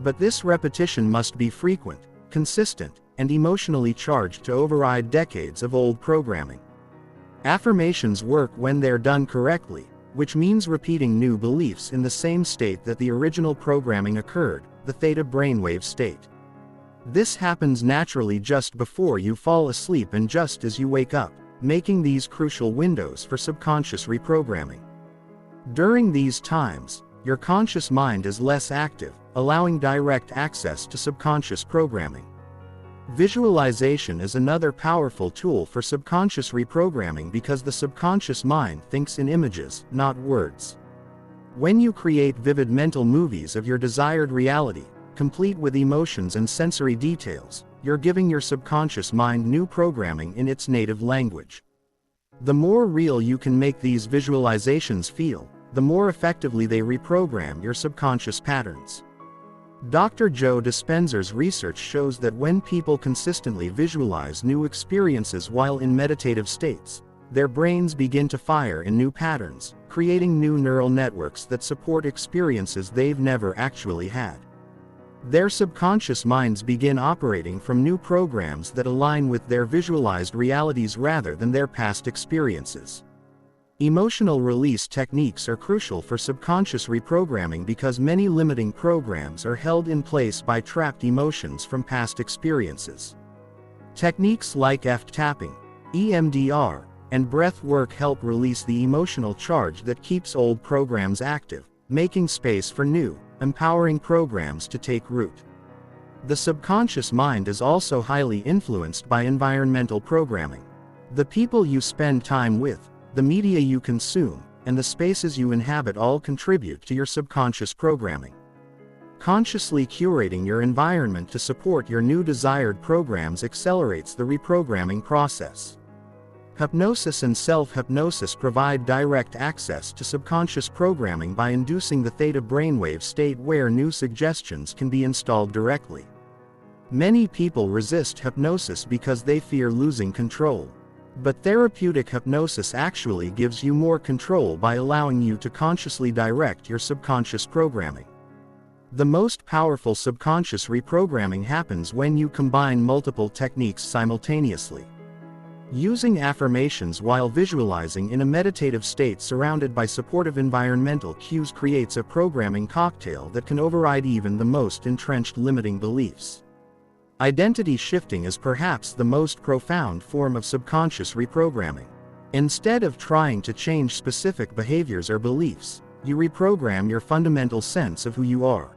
[SPEAKER 1] But this repetition must be frequent, consistent, and emotionally charged to override decades of old programming. Affirmations work when they're done correctly, which means repeating new beliefs in the same state that the original programming occurred, the theta brainwave state. This happens naturally just before you fall asleep and just as you wake up, making these crucial windows for subconscious reprogramming. During these times, your conscious mind is less active, allowing direct access to subconscious programming. Visualization is another powerful tool for subconscious reprogramming because the subconscious mind thinks in images, not words. When you create vivid mental movies of your desired reality, complete with emotions and sensory details, you're giving your subconscious mind new programming in its native language. The more real you can make these visualizations feel, the more effectively they reprogram your subconscious patterns. Dr. Joe Dispenza's research shows that when people consistently visualize new experiences while in meditative states, their brains begin to fire in new patterns, creating new neural networks that support experiences they've never actually had. Their subconscious minds begin operating from new programs that align with their visualized realities rather than their past experiences. Emotional release techniques are crucial for subconscious reprogramming because many limiting programs are held in place by trapped emotions from past experiences. Techniques like tapping, EMDR, and breath work help release the emotional charge that keeps old programs active, making space for new, empowering programs to take root. The subconscious mind is also highly influenced by environmental programming. The people you spend time with, the media you consume, and the spaces you inhabit all contribute to your subconscious programming. Consciously curating your environment to support your new desired programs accelerates the reprogramming process. Hypnosis and self-hypnosis provide direct access to subconscious programming by inducing the theta brainwave state where new suggestions can be installed directly. Many people resist hypnosis because they fear losing control. But therapeutic hypnosis actually gives you more control by allowing you to consciously direct your subconscious programming. The most powerful subconscious reprogramming happens when you combine multiple techniques simultaneously. Using affirmations while visualizing in a meditative state surrounded by supportive environmental cues creates a programming cocktail that can override even the most entrenched limiting beliefs. Identity shifting is perhaps the most profound form of subconscious reprogramming. Instead of trying to change specific behaviors or beliefs, you reprogram your fundamental sense of who you are.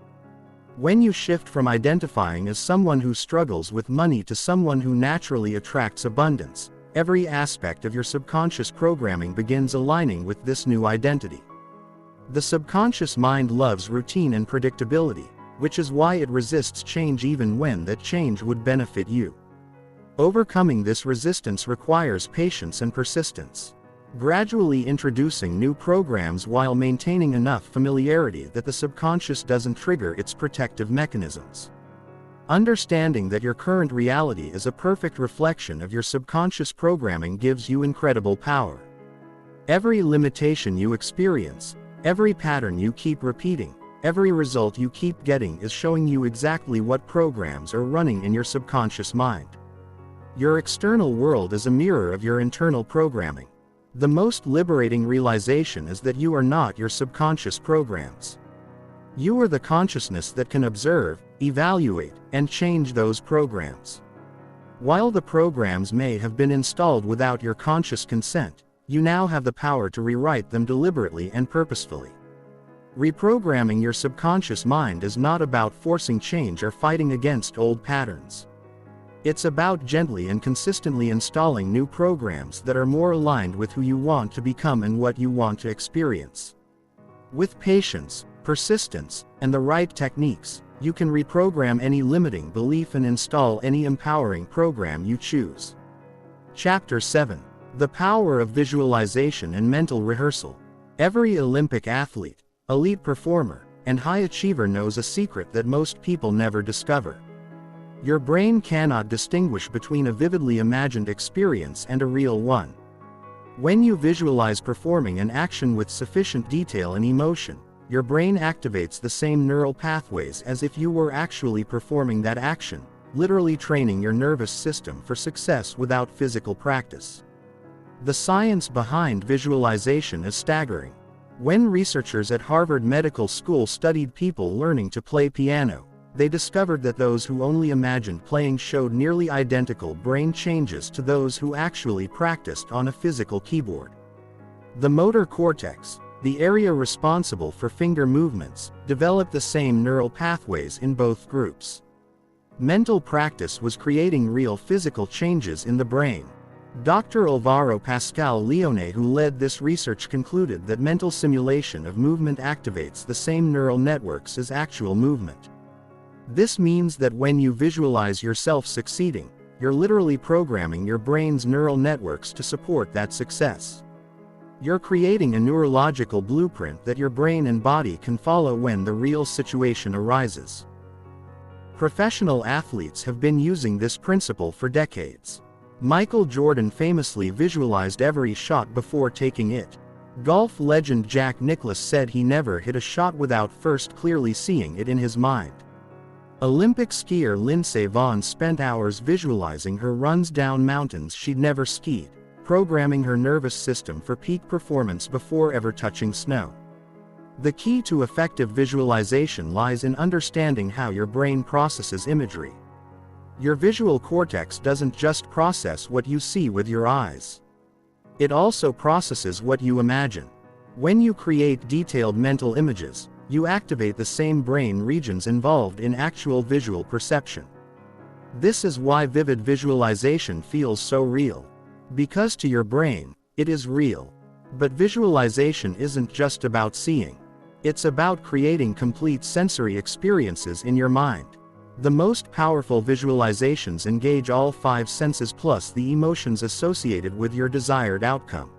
[SPEAKER 1] When you shift from identifying as someone who struggles with money to someone who naturally attracts abundance, every aspect of your subconscious programming begins aligning with this new identity. The subconscious mind loves routine and predictability, which is why it resists change even when that change would benefit you. Overcoming this resistance requires patience and persistence. Gradually introducing new programs while maintaining enough familiarity that the subconscious doesn't trigger its protective mechanisms. Understanding that your current reality is a perfect reflection of your subconscious programming gives you incredible power. Every limitation you experience, every pattern you keep repeating, every result you keep getting is showing you exactly what programs are running in your subconscious mind. Your external world is a mirror of your internal programming. The most liberating realization is that you are not your subconscious programs. You are the consciousness that can observe, evaluate, and change those programs. While the programs may have been installed without your conscious consent, you now have the power to rewrite them deliberately and purposefully. Reprogramming your subconscious mind is not about forcing change or fighting against old patterns. It's about gently and consistently installing new programs that are more aligned with who you want to become and what you want to experience. With patience, persistence, and the right techniques, you can reprogram any limiting belief and install any empowering program you choose. Chapter 7. The Power of Visualization and Mental Rehearsal. Every Olympic athlete, elite performer, and high achiever knows a secret that most people never discover. Your brain cannot distinguish between a vividly imagined experience and a real one. When you visualize performing an action with sufficient detail and emotion, your brain activates the same neural pathways as if you were actually performing that action, literally training your nervous system for success without physical practice. The science behind visualization is staggering. When researchers at Harvard Medical School studied people learning to play piano, they discovered that those who only imagined playing showed nearly identical brain changes to those who actually practiced on a physical keyboard. The motor cortex, the area responsible for finger movements, developed the same neural pathways in both groups. Mental practice was creating real physical changes in the brain. Dr. Alvaro Pascal Leone, who led this research, concluded that mental simulation of movement activates the same neural networks as actual movement. This means that when you visualize yourself succeeding, you're literally programming your brain's neural networks to support that success. You're creating a neurological blueprint that your brain and body can follow when the real situation arises. Professional athletes have been using this principle for decades. Michael Jordan famously visualized every shot before taking it. Golf legend Jack Nicklaus said he never hit a shot without first clearly seeing it in his mind. Olympic skier Lindsey Vonn spent hours visualizing her runs down mountains she'd never skied, programming her nervous system for peak performance before ever touching snow. The key to effective visualization lies in understanding how your brain processes imagery. Your visual cortex doesn't just process what you see with your eyes. It also processes what you imagine. When you create detailed mental images, you activate the same brain regions involved in actual visual perception. This is why vivid visualization feels so real. Because to your brain, it is real. But visualization isn't just about seeing. It's about creating complete sensory experiences in your mind. The most powerful visualizations engage all 5 senses plus the emotions associated with your desired outcome.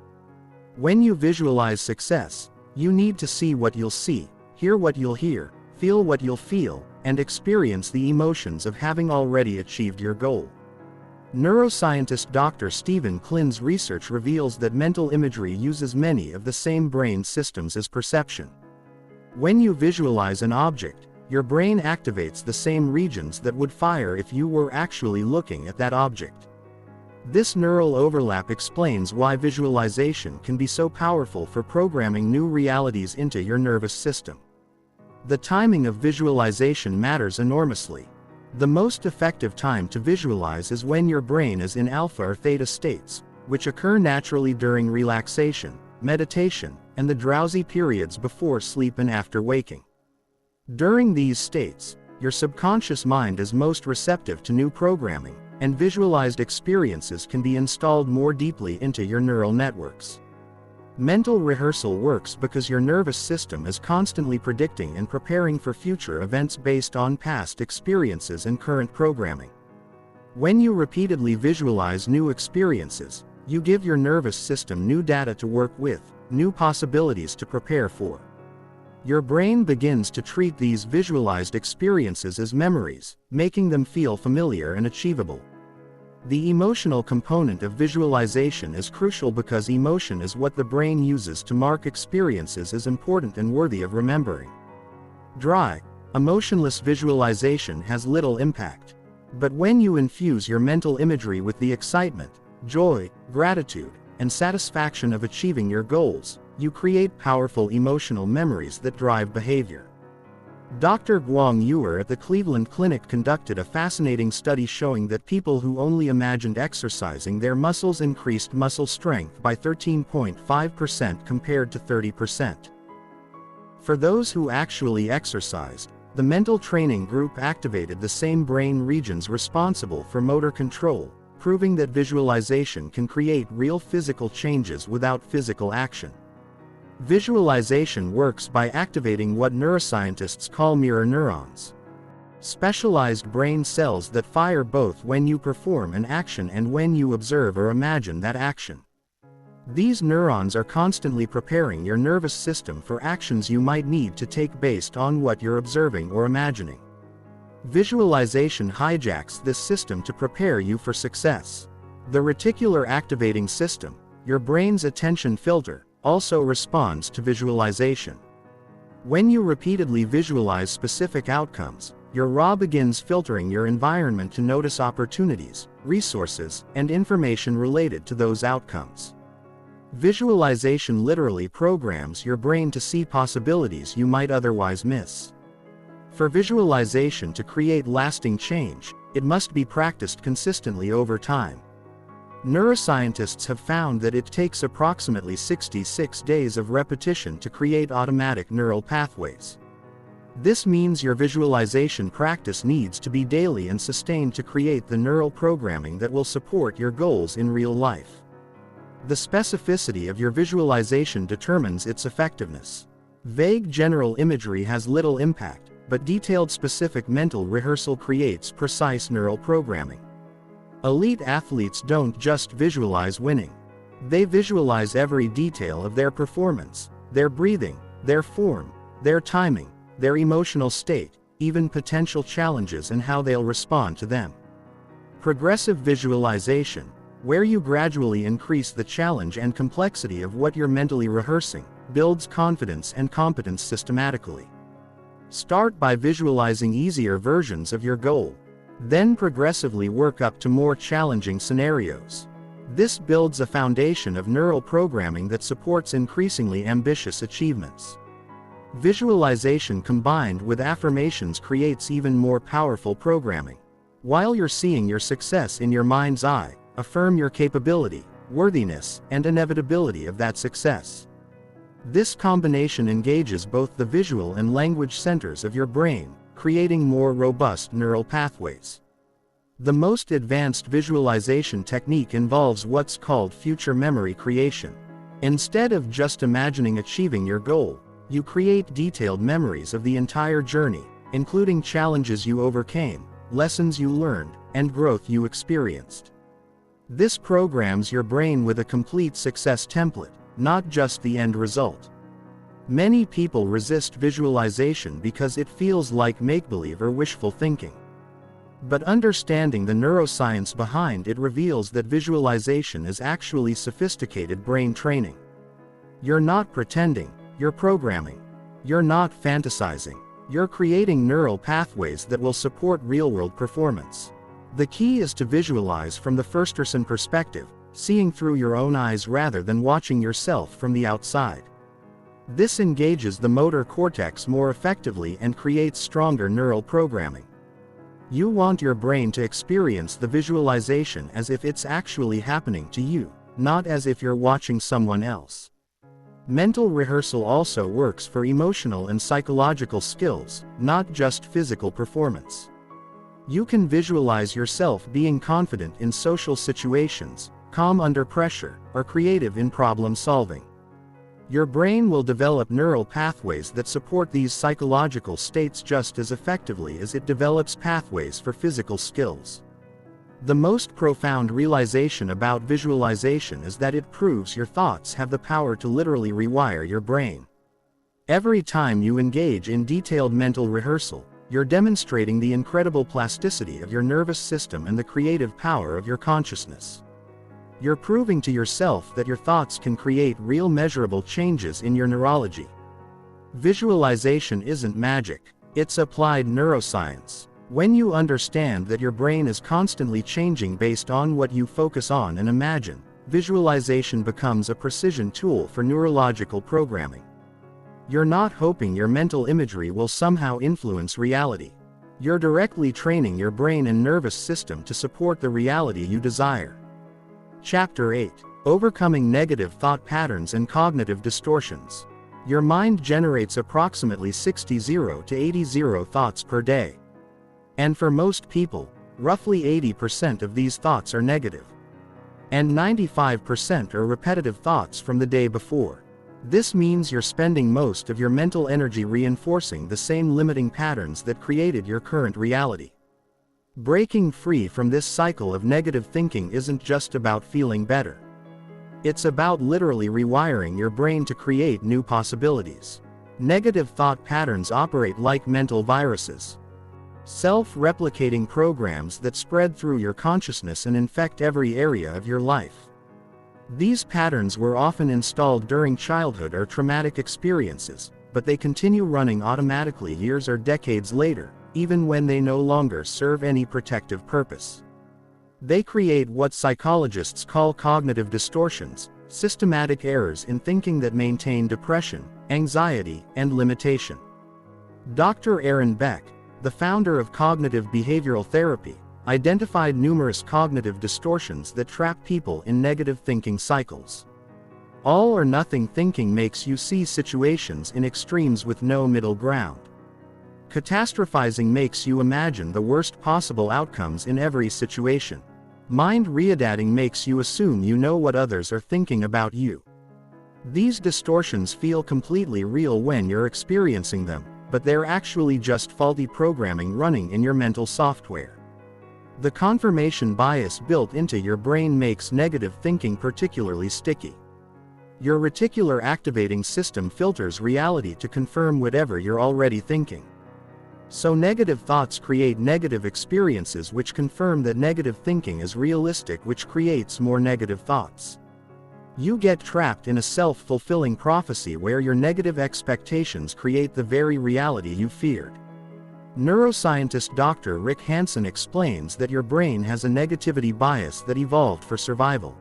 [SPEAKER 1] When you visualize success, you need to see what you'll see, hear what you'll hear, feel what you'll feel, and experience the emotions of having already achieved your goal. Neuroscientist Dr. Stephen Klin's research reveals that mental imagery uses many of the same brain systems as perception. When you visualize an object, your brain activates the same regions that would fire if you were actually looking at that object. This neural overlap explains why visualization can be so powerful for programming new realities into your nervous system. The timing of visualization matters enormously. The most effective time to visualize is when your brain is in alpha or theta states, which occur naturally during relaxation, meditation, and the drowsy periods before sleep and after waking. During these states, your subconscious mind is most receptive to new programming, and visualized experiences can be installed more deeply into your neural networks. Mental rehearsal works because your nervous system is constantly predicting and preparing for future events based on past experiences and current programming. When you repeatedly visualize new experiences, you give your nervous system new data to work with, new possibilities to prepare for. Your brain begins to treat these visualized experiences as memories, making them feel familiar and achievable. The emotional component of visualization is crucial because emotion is what the brain uses to mark experiences as important and worthy of remembering. Dry, emotionless visualization has little impact. But when you infuse your mental imagery with the excitement, joy, gratitude, and satisfaction of achieving your goals, you create powerful emotional memories that drive behavior. Dr. Guang Yuer at the Cleveland Clinic conducted a fascinating study showing that people who only imagined exercising their muscles increased muscle strength by 13.5% compared to 30%. For those who actually exercised, the mental training group activated the same brain regions responsible for motor control, proving that visualization can create real physical changes without physical action. Visualization works by activating what neuroscientists call mirror neurons. Specialized brain cells that fire both when you perform an action and when you observe or imagine that action. These neurons are constantly preparing your nervous system for actions you might need to take based on what you're observing or imagining. Visualization hijacks this system to prepare you for success. The reticular activating system, your brain's attention filter, also responds to visualization. When you repeatedly visualize specific outcomes, your RA begins filtering your environment to notice opportunities, resources, and information related to those outcomes. Visualization literally programs your brain to see possibilities you might otherwise miss. For visualization to create lasting change, it must be practiced consistently over time. Neuroscientists have found that it takes approximately 66 days of repetition to create automatic neural pathways. This means your visualization practice needs to be daily and sustained to create the neural programming that will support your goals in real life. The specificity of your visualization determines its effectiveness. Vague general imagery has little impact, but detailed specific mental rehearsal creates precise neural programming. Elite athletes don't just visualize winning. They visualize every detail of their performance, their breathing, their form, their timing, their emotional state, even potential challenges and how they'll respond to them. Progressive visualization, where you gradually increase the challenge and complexity of what you're mentally rehearsing, builds confidence and competence systematically. Start by visualizing easier versions of your goal. Then progressively work up to more challenging scenarios. This builds a foundation of neural programming that supports increasingly ambitious achievements. Visualization combined with affirmations creates even more powerful programming. While you're seeing your success in your mind's eye, affirm your capability, worthiness, and inevitability of that success. This combination engages both the visual and language centers of your brain, creating more robust neural pathways. The most advanced visualization technique involves what's called future memory creation. Instead of just imagining achieving your goal, you create detailed memories of the entire journey, including challenges you overcame, lessons you learned, and growth you experienced. This programs your brain with a complete success template, not just the end result. Many people resist visualization because it feels like make-believe or wishful thinking. But understanding the neuroscience behind it reveals that visualization is actually sophisticated brain training. You're not pretending, you're programming. You're not fantasizing, you're creating neural pathways that will support real-world performance. The key is to visualize from the first-person perspective, seeing through your own eyes rather than watching yourself from the outside. This engages the motor cortex more effectively and creates stronger neural programming. You want your brain to experience the visualization as if it's actually happening to you, not as if you're watching someone else. Mental rehearsal also works for emotional and psychological skills, not just physical performance. You can visualize yourself being confident in social situations, calm under pressure, or creative in problem solving. Your brain will develop neural pathways that support these psychological states just as effectively as it develops pathways for physical skills. The most profound realization about visualization is that it proves your thoughts have the power to literally rewire your brain. Every time you engage in detailed mental rehearsal, you're demonstrating the incredible plasticity of your nervous system and the creative power of your consciousness. You're proving to yourself that your thoughts can create real measurable changes in your neurology. Visualization isn't magic, it's applied neuroscience. When you understand that your brain is constantly changing based on what you focus on and imagine, visualization becomes a precision tool for neurological programming. You're not hoping your mental imagery will somehow influence reality. You're directly training your brain and nervous system to support the reality you desire. Chapter 8. Overcoming Negative Thought Patterns and Cognitive Distortions. Your mind generates approximately 60 to 80 thoughts per day. And for most people, roughly 80% of these thoughts are negative. And 95% are repetitive thoughts from the day before. This means you're spending most of your mental energy reinforcing the same limiting patterns that created your current reality. Breaking free from this cycle of negative thinking isn't just about feeling better. It's about literally rewiring your brain to create new possibilities. Negative thought patterns operate like mental viruses. Self-replicating programs that spread through your consciousness and infect every area of your life. These patterns were often installed during childhood or traumatic experiences, but they continue running automatically years or decades later, even when they no longer serve any protective purpose. They create what psychologists call cognitive distortions, systematic errors in thinking that maintain depression, anxiety, and limitation. Dr. Aaron Beck, the founder of cognitive behavioral therapy, identified numerous cognitive distortions that trap people in negative thinking cycles. All or nothing thinking makes you see situations in extremes with no middle ground. Catastrophizing makes you imagine the worst possible outcomes in every situation. Mind readating makes you assume you know what others are thinking about you. These distortions feel completely real when you're experiencing them, but they're actually just faulty programming running in your mental software. The confirmation bias built into your brain makes negative thinking particularly sticky. Your reticular activating system filters reality to confirm whatever you're already thinking. So negative thoughts create negative experiences which confirm that negative thinking is realistic, which creates more negative thoughts. You get trapped in a self-fulfilling prophecy where your negative expectations create the very reality you feared. Neuroscientist Dr. Rick Hansen explains that your brain has a negativity bias that evolved for survival.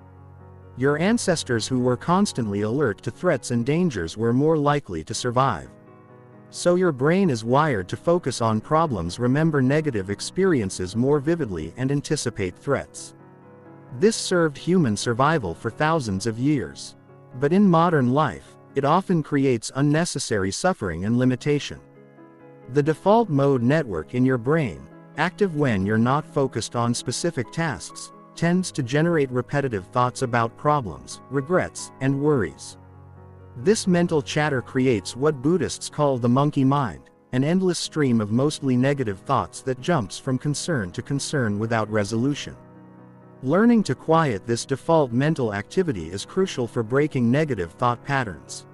[SPEAKER 1] Your ancestors who were constantly alert to threats and dangers were more likely to survive. So your brain is wired to focus on problems, remember negative experiences more vividly, and anticipate threats. This served human survival for thousands of years. But in modern life, it often creates unnecessary suffering and limitation. The default mode network in your brain, active when you're not focused on specific tasks, tends to generate repetitive thoughts about problems, regrets, and worries. This mental chatter creates what Buddhists call the monkey mind, an endless stream of mostly negative thoughts that jumps from concern to concern without resolution. Learning to quiet this default mental activity is crucial for breaking negative thought patterns.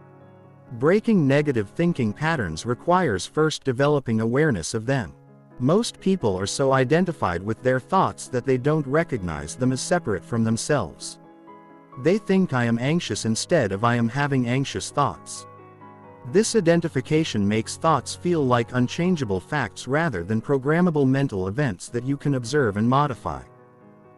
[SPEAKER 1] Breaking negative thinking patterns requires first developing awareness of them. Most people are so identified with their thoughts that they don't recognize them as separate from themselves. They think I am anxious instead of I am having anxious thoughts. This identification makes thoughts feel like unchangeable facts rather than programmable mental events that you can observe and modify.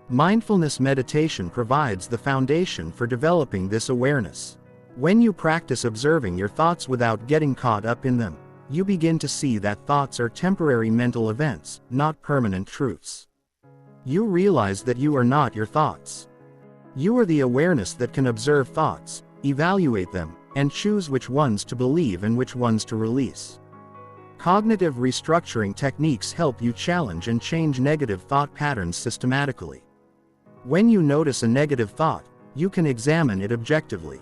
[SPEAKER 1] Mindfulness meditation provides the foundation for developing this awareness. When you practice observing your thoughts without getting caught up in them, you begin to see that thoughts are temporary mental events, not permanent truths. You realize that you are not your thoughts. You are the awareness that can observe thoughts, evaluate them, and choose which ones to believe and which ones to release. Cognitive restructuring techniques help you challenge and change negative thought patterns systematically. When you notice a negative thought, you can examine it objectively.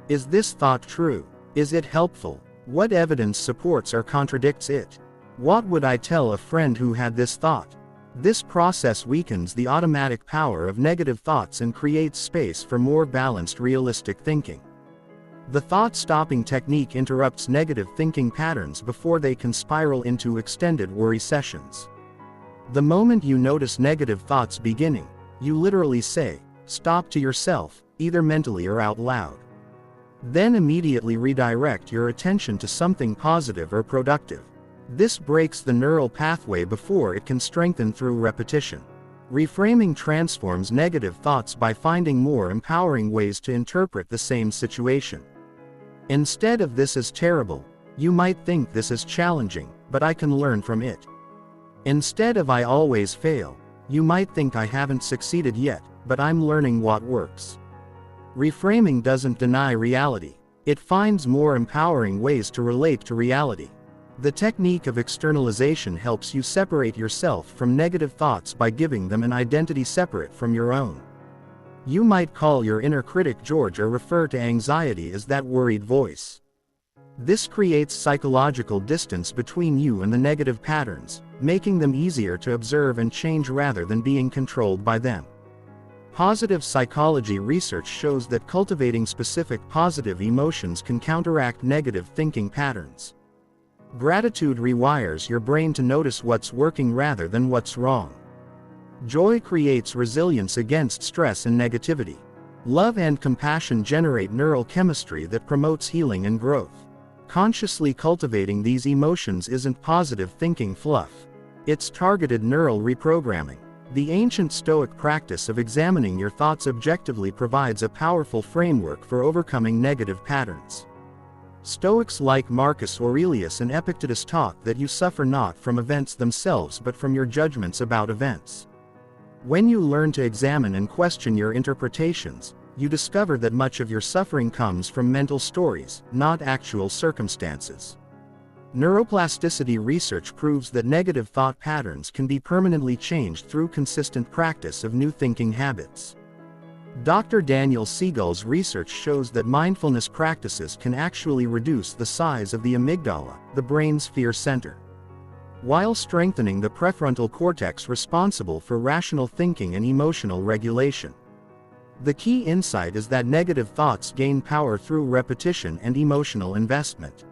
[SPEAKER 1] Is this thought true? Is it helpful? What evidence supports or contradicts it? What would I tell a friend who had this thought? This process weakens the automatic power of negative thoughts and creates space for more balanced, realistic thinking. The thought-stopping technique interrupts negative thinking patterns before they can spiral into extended worry sessions. The moment you notice negative thoughts beginning, you literally say, "Stop" to yourself, either mentally or out loud. Then immediately redirect your attention to something positive or productive. This breaks the neural pathway before it can strengthen through repetition. Reframing transforms negative thoughts by finding more empowering ways to interpret the same situation. Instead of "this is terrible," you might think "this is challenging, but I can learn from it." Instead of "I always fail," you might think "I haven't succeeded yet, but I'm learning what works." Reframing doesn't deny reality. It finds more empowering ways to relate to reality. The technique of externalization helps you separate yourself from negative thoughts by giving them an identity separate from your own. You might call your inner critic George or refer to anxiety as that worried voice. This creates psychological distance between you and the negative patterns, making them easier to observe and change rather than being controlled by them. Positive psychology research shows that cultivating specific positive emotions can counteract negative thinking patterns. Gratitude rewires your brain to notice what's working rather than what's wrong. Joy creates resilience against stress and negativity. Love and compassion generate neural chemistry that promotes healing and growth. Consciously cultivating these emotions isn't positive thinking fluff. It's targeted neural reprogramming. The ancient Stoic practice of examining your thoughts objectively provides a powerful framework for overcoming negative patterns. Stoics like Marcus Aurelius and Epictetus taught that you suffer not from events themselves but from your judgments about events. When you learn to examine and question your interpretations, you discover that much of your suffering comes from mental stories, not actual circumstances. Neuroplasticity research proves that negative thought patterns can be permanently changed through consistent practice of new thinking habits. Dr. Daniel Siegel's research shows that mindfulness practices can actually reduce the size of the amygdala, the brain's fear center. while strengthening the prefrontal cortex responsible for rational thinking and emotional regulation. The key insight is that negative thoughts gain power through repetition and emotional investment.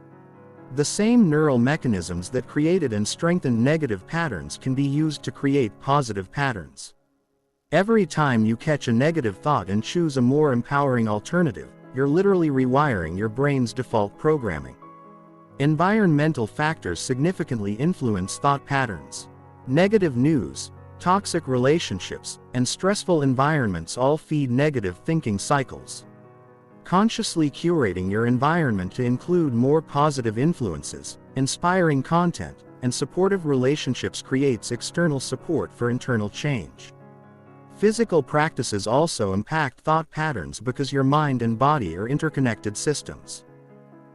[SPEAKER 1] The same neural mechanisms that created and strengthened negative patterns can be used to create positive patterns. Every time you catch a negative thought and choose a more empowering alternative, you're literally rewiring your brain's default programming. Environmental factors significantly influence thought patterns. Negative news, toxic relationships, and stressful environments all feed negative thinking cycles. Consciously curating your environment to include more positive influences, inspiring content, and supportive relationships creates external support for internal change. Physical practices also impact thought patterns because your mind and body are interconnected systems.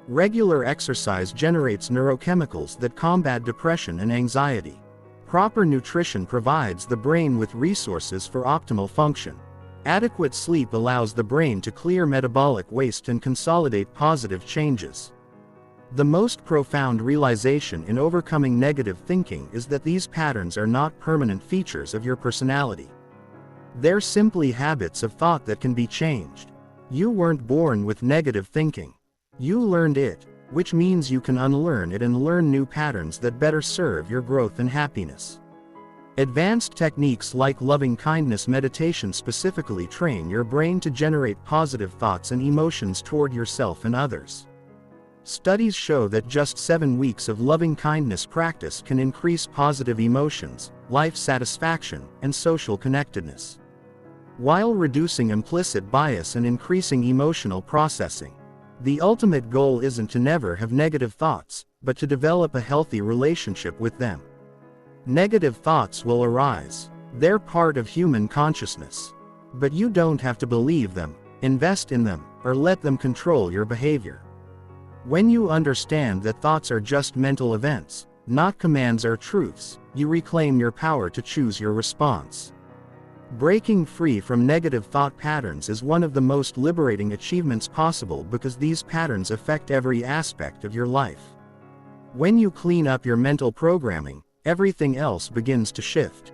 [SPEAKER 1] Regular exercise generates neurochemicals that combat depression and anxiety. Proper nutrition provides the brain with resources for optimal function. Adequate sleep allows the brain to clear metabolic waste and consolidate positive changes. The most profound realization in overcoming negative thinking is that these patterns are not permanent features of your personality. They're simply habits of thought that can be changed. You weren't born with negative thinking. You learned it, which means you can unlearn it and learn new patterns that better serve your growth and happiness. Advanced techniques like loving-kindness meditation specifically train your brain to generate positive thoughts and emotions toward yourself and others. Studies show that just 7 weeks of loving-kindness practice can increase positive emotions, life satisfaction, and social connectedness, while reducing implicit bias and increasing emotional processing. The ultimate goal isn't to never have negative thoughts, but to develop a healthy relationship with them. Negative thoughts will arise. They're part of human consciousness. But you don't have to believe them, invest in them, or let them control your behavior. When you understand that thoughts are just mental events, not commands or truths, you reclaim your power to choose your response. Breaking free from negative thought patterns is one of the most liberating achievements possible because these patterns affect every aspect of your life. When you clean up your mental programming, everything else begins to shift.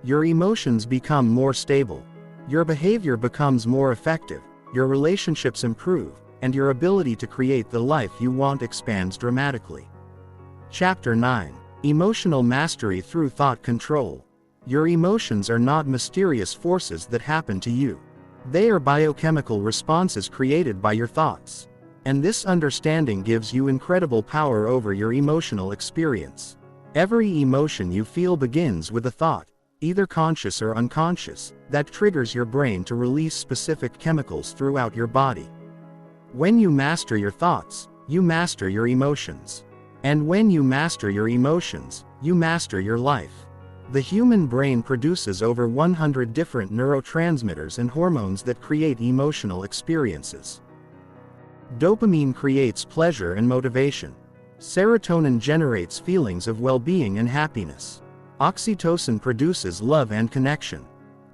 [SPEAKER 1] Your emotions become more stable. Your behavior becomes more effective, your relationships improve, and your ability to create the life you want expands dramatically. Chapter 9. Emotional Mastery Through Thought Control. Your emotions are not mysterious forces that happen to you. They are biochemical responses created by your thoughts. And this understanding gives you incredible power over your emotional experience. Every emotion you feel begins with a thought, either conscious or unconscious, that triggers your brain to release specific chemicals throughout your body. When you master your thoughts, you master your emotions. And when you master your emotions, you master your life. The human brain produces over 100 different neurotransmitters and hormones that create emotional experiences. Dopamine creates pleasure and motivation. Serotonin generates feelings of well-being and happiness. Oxytocin produces love and connection.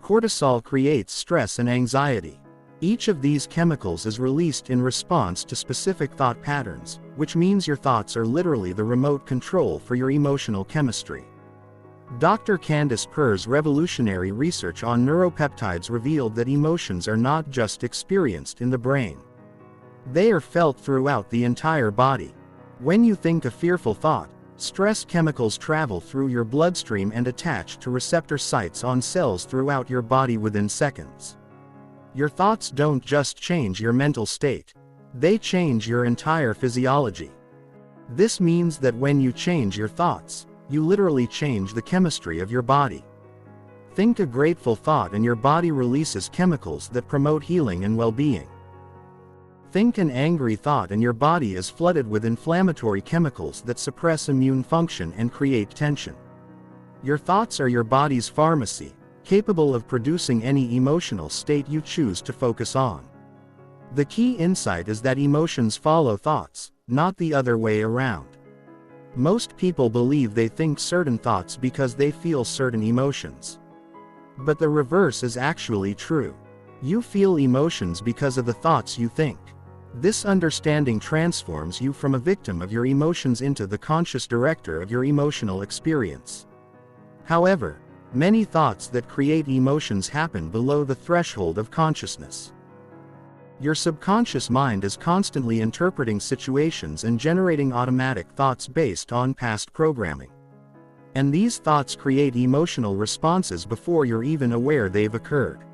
[SPEAKER 1] Cortisol creates stress and anxiety. Each of these chemicals is released in response to specific thought patterns, which means your thoughts are literally the remote control for your emotional chemistry. Dr. Candace Per's revolutionary research on neuropeptides revealed that emotions are not just experienced in the brain. They are felt throughout the entire body. When you think a fearful thought, stress chemicals travel through your bloodstream and attach to receptor sites on cells throughout your body within seconds. Your thoughts don't just change your mental state. They change your entire physiology. This means that when you change your thoughts, you literally change the chemistry of your body. Think a grateful thought and your body releases chemicals that promote healing and well-being. Think an angry thought and your body is flooded with inflammatory chemicals that suppress immune function and create tension. Your thoughts are your body's pharmacy, capable of producing any emotional state you choose to focus on. The key insight is that emotions follow thoughts, not the other way around. Most people believe they think certain thoughts because they feel certain emotions. But the reverse is actually true. You feel emotions because of the thoughts you think. This understanding transforms you from a victim of your emotions into the conscious director of your emotional experience. However, many thoughts that create emotions happen below the threshold of consciousness. Your subconscious mind is constantly interpreting situations and generating automatic thoughts based on past programming. And these thoughts create emotional responses before you're even aware they've occurred.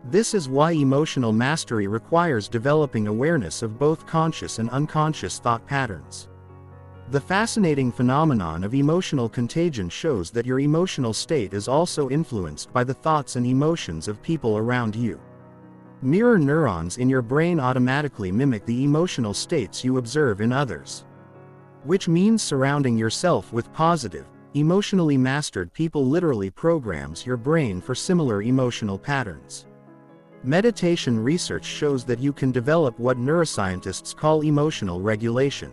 [SPEAKER 1] This is why emotional mastery requires developing awareness of both conscious and unconscious thought patterns. The fascinating phenomenon of emotional contagion shows that your emotional state is also influenced by the thoughts and emotions of people around you. Mirror neurons in your brain automatically mimic the emotional states you observe in others. Which means surrounding yourself with positive, emotionally mastered people literally programs your brain for similar emotional patterns. Meditation research shows that you can develop what neuroscientists call emotional regulation.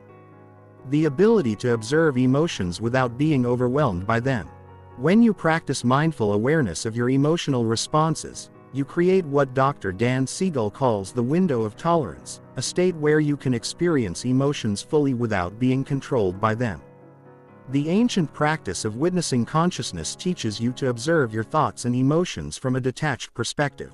[SPEAKER 1] The ability to observe emotions without being overwhelmed by them. When you practice mindful awareness of your emotional responses, you create what Dr. Dan Siegel calls the window of tolerance, a state where you can experience emotions fully without being controlled by them. The ancient practice of witnessing consciousness teaches you to observe your thoughts and emotions from a detached perspective.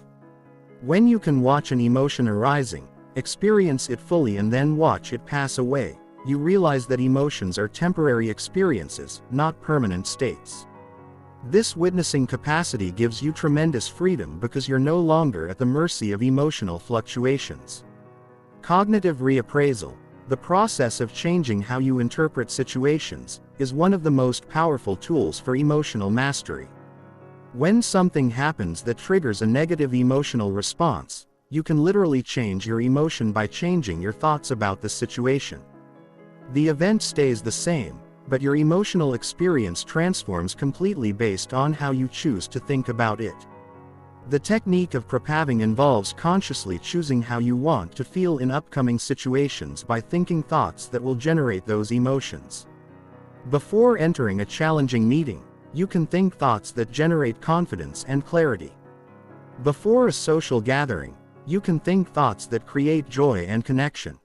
[SPEAKER 1] When you can watch an emotion arising, experience it fully and then watch it pass away, you realize that emotions are temporary experiences, not permanent states. This witnessing capacity gives you tremendous freedom because you're no longer at the mercy of emotional fluctuations. Cognitive reappraisal, the process of changing how you interpret situations, is one of the most powerful tools for emotional mastery. When something happens that triggers a negative emotional response, you can literally change your emotion by changing your thoughts about the situation. The event stays the same, but your emotional experience transforms completely based on how you choose to think about it. The technique of preparing involves consciously choosing how you want to feel in upcoming situations by thinking thoughts that will generate those emotions. Before entering a challenging meeting, you can think thoughts that generate confidence and clarity. Before a social gathering, you can think thoughts that create joy and connection.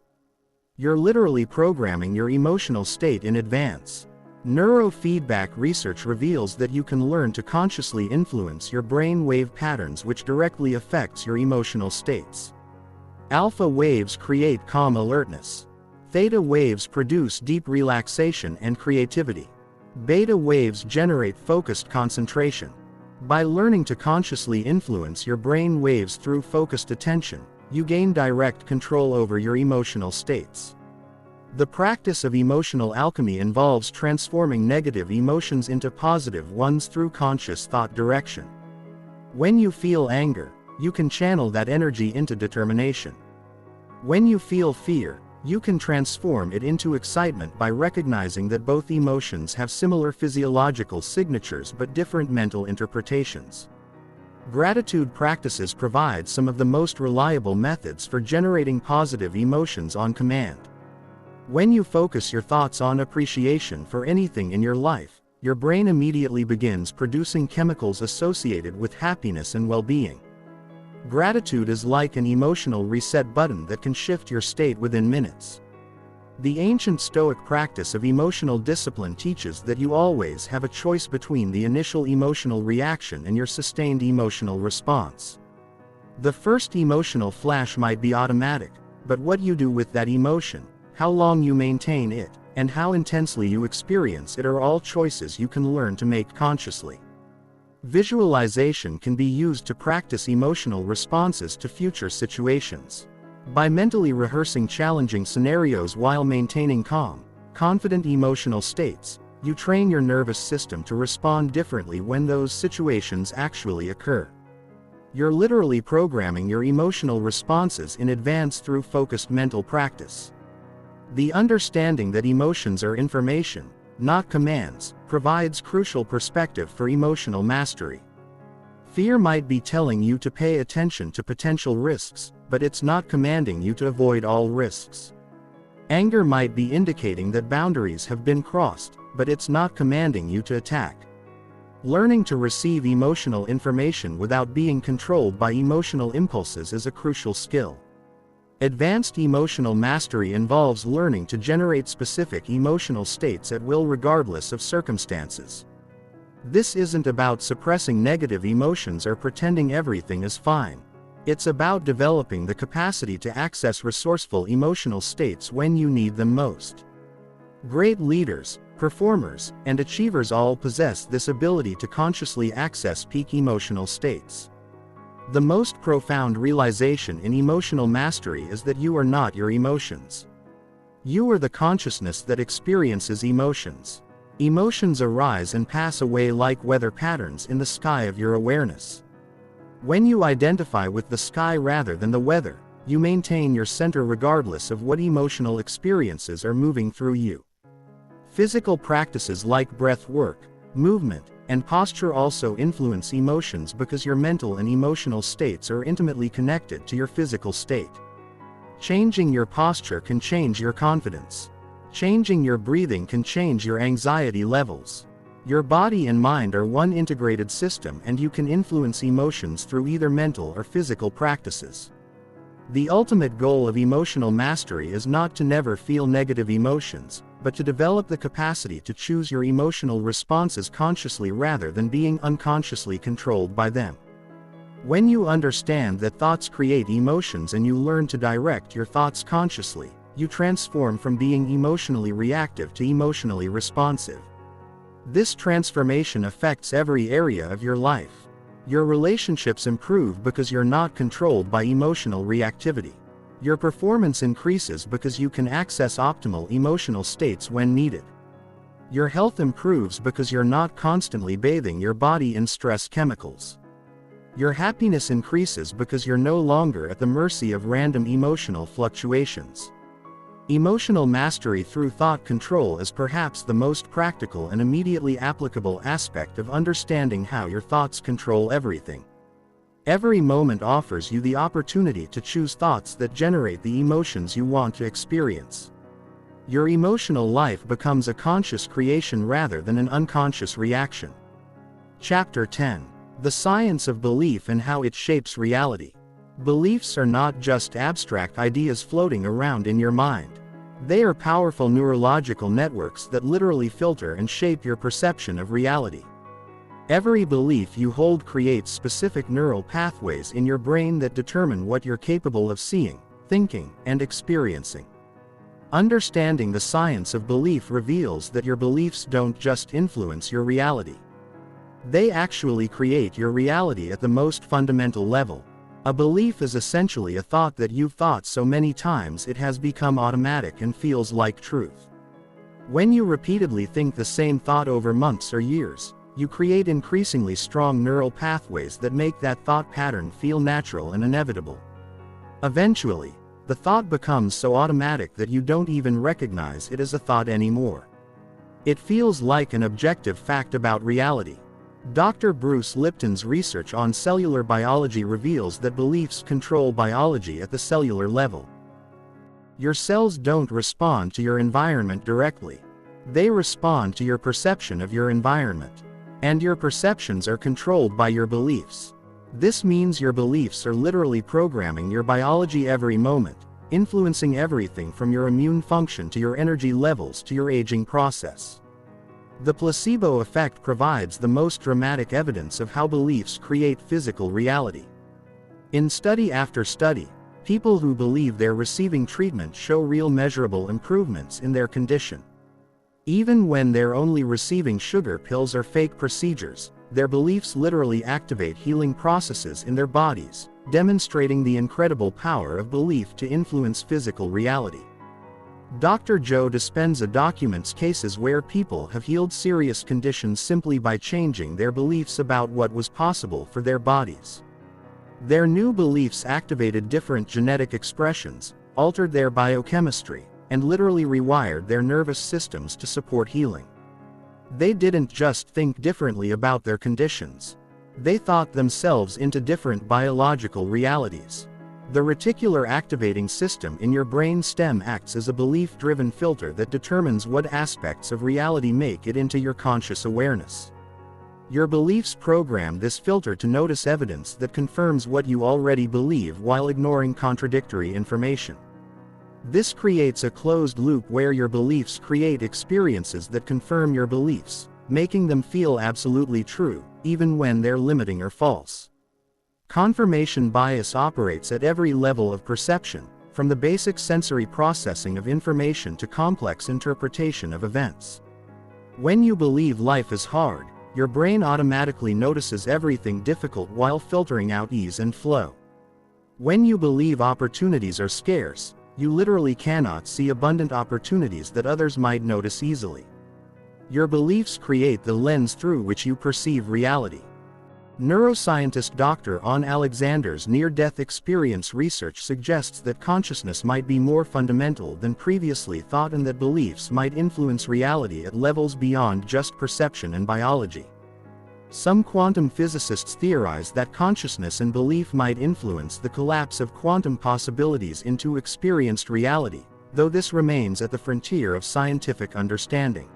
[SPEAKER 1] You're literally programming your emotional state in advance. Neurofeedback research reveals that you can learn to consciously influence your brain wave patterns, which directly affects your emotional states. Alpha waves create calm alertness. Theta waves produce deep relaxation and creativity. Beta waves generate focused concentration. By learning to consciously influence your brain waves through focused attention, you gain direct control over your emotional states. The practice of emotional alchemy involves transforming negative emotions into positive ones through conscious thought direction. When you feel anger, you can channel that energy into determination. When you feel fear, you can transform it into excitement by recognizing that both emotions have similar physiological signatures but different mental interpretations. Gratitude practices provide some of the most reliable methods for generating positive emotions on command. When you focus your thoughts on appreciation for anything in your life, your brain immediately begins producing chemicals associated with happiness and well-being. Gratitude is like an emotional reset button that can shift your state within minutes. The ancient Stoic practice of emotional discipline teaches that you always have a choice between the initial emotional reaction and your sustained emotional response. The first emotional flash might be automatic, but what you do with that emotion, how long you maintain it, and how intensely you experience it are all choices you can learn to make consciously. Visualization can be used to practice emotional responses to future situations. By mentally rehearsing challenging scenarios while maintaining calm, confident emotional states, you train your nervous system to respond differently when those situations actually occur. You're literally programming your emotional responses in advance through focused mental practice. The understanding that emotions are information, not commands, provides crucial perspective for emotional mastery. Fear might be telling you to pay attention to potential risks, but it's not commanding you to avoid all risks. Anger might be indicating that boundaries have been crossed, but it's not commanding you to attack. Learning to receive emotional information without being controlled by emotional impulses is a crucial skill. Advanced emotional mastery involves learning to generate specific emotional states at will regardless of circumstances. This isn't about suppressing negative emotions or pretending everything is fine. It's about developing the capacity to access resourceful emotional states when you need them most. Great leaders, performers, and achievers all possess this ability to consciously access peak emotional states. The most profound realization in emotional mastery is that you are not your emotions. You are the consciousness that experiences emotions. Emotions arise and pass away like weather patterns in the sky of your awareness. When you identify with the sky rather than the weather, you maintain your center regardless of what emotional experiences are moving through you. Physical practices like breath work, movement, and posture also influence emotions because your mental and emotional states are intimately connected to your physical state. Changing your posture can change your confidence. Changing your breathing can change your anxiety levels. Your body and mind are one integrated system, and you can influence emotions through either mental or physical practices. The ultimate goal of emotional mastery is not to never feel negative emotions, but to develop the capacity to choose your emotional responses consciously rather than being unconsciously controlled by them. When you understand that thoughts create emotions and you learn to direct your thoughts consciously, you transform from being emotionally reactive to emotionally responsive. This transformation affects every area of your life. Your relationships improve because you're not controlled by emotional reactivity. Your performance increases because you can access optimal emotional states when needed. Your health improves because you're not constantly bathing your body in stress chemicals. Your happiness increases because you're no longer at the mercy of random emotional fluctuations. Emotional mastery through thought control is perhaps the most practical and immediately applicable aspect of understanding how your thoughts control everything. Every moment offers you the opportunity to choose thoughts that generate the emotions you want to experience. Your emotional life becomes a conscious creation rather than an unconscious reaction. Chapter 10. The Science of Belief and How It Shapes Reality. Beliefs are not just abstract ideas floating around in your mind. They are powerful neurological networks that literally filter and shape your perception of reality. Every belief you hold creates specific neural pathways in your brain that determine what you're capable of seeing, thinking, and experiencing. Understanding the science of belief reveals that your beliefs don't just influence your reality. They actually create your reality at the most fundamental level. A belief is essentially a thought that you've thought so many times it has become automatic and feels like truth. When you repeatedly think the same thought over months or years, you create increasingly strong neural pathways that make that thought pattern feel natural and inevitable. Eventually, the thought becomes so automatic that you don't even recognize it as a thought anymore. It feels like an objective fact about reality. Dr. Bruce Lipton's research on cellular biology reveals that beliefs control biology at the cellular level. Your cells don't respond to your environment directly. They respond to your perception of your environment. And your perceptions are controlled by your beliefs. This means your beliefs are literally programming your biology every moment, influencing everything from your immune function to your energy levels to your aging process. The placebo effect provides the most dramatic evidence of how beliefs create physical reality. In study after study, people who believe they're receiving treatment show real measurable improvements in their condition. Even when they're only receiving sugar pills or fake procedures, their beliefs literally activate healing processes in their bodies, demonstrating the incredible power of belief to influence physical reality. Dr. Joe Dispenza documents cases where people have healed serious conditions simply by changing their beliefs about what was possible for their bodies. Their new beliefs activated different genetic expressions, altered their biochemistry, and literally rewired their nervous systems to support healing. They didn't just think differently about their conditions. They thought themselves into different biological realities. The reticular activating system in your brain stem acts as a belief-driven filter that determines what aspects of reality make it into your conscious awareness. Your beliefs program this filter to notice evidence that confirms what you already believe while ignoring contradictory information. This creates a closed loop where your beliefs create experiences that confirm your beliefs, making them feel absolutely true, even when they're limiting or false. Confirmation bias operates at every level of perception, from the basic sensory processing of information to complex interpretation of events. When you believe life is hard, your brain automatically notices everything difficult while filtering out ease and flow. When you believe opportunities are scarce, you literally cannot see abundant opportunities that others might notice easily. Your beliefs create the lens through which you perceive reality. Neuroscientist Dr. Ann Alexander's near-death experience research suggests that consciousness might be more fundamental than previously thought and that beliefs might influence reality at levels beyond just perception and biology. Some quantum physicists theorize that consciousness and belief might influence the collapse of quantum possibilities into experienced reality, though this remains at the frontier of scientific understanding.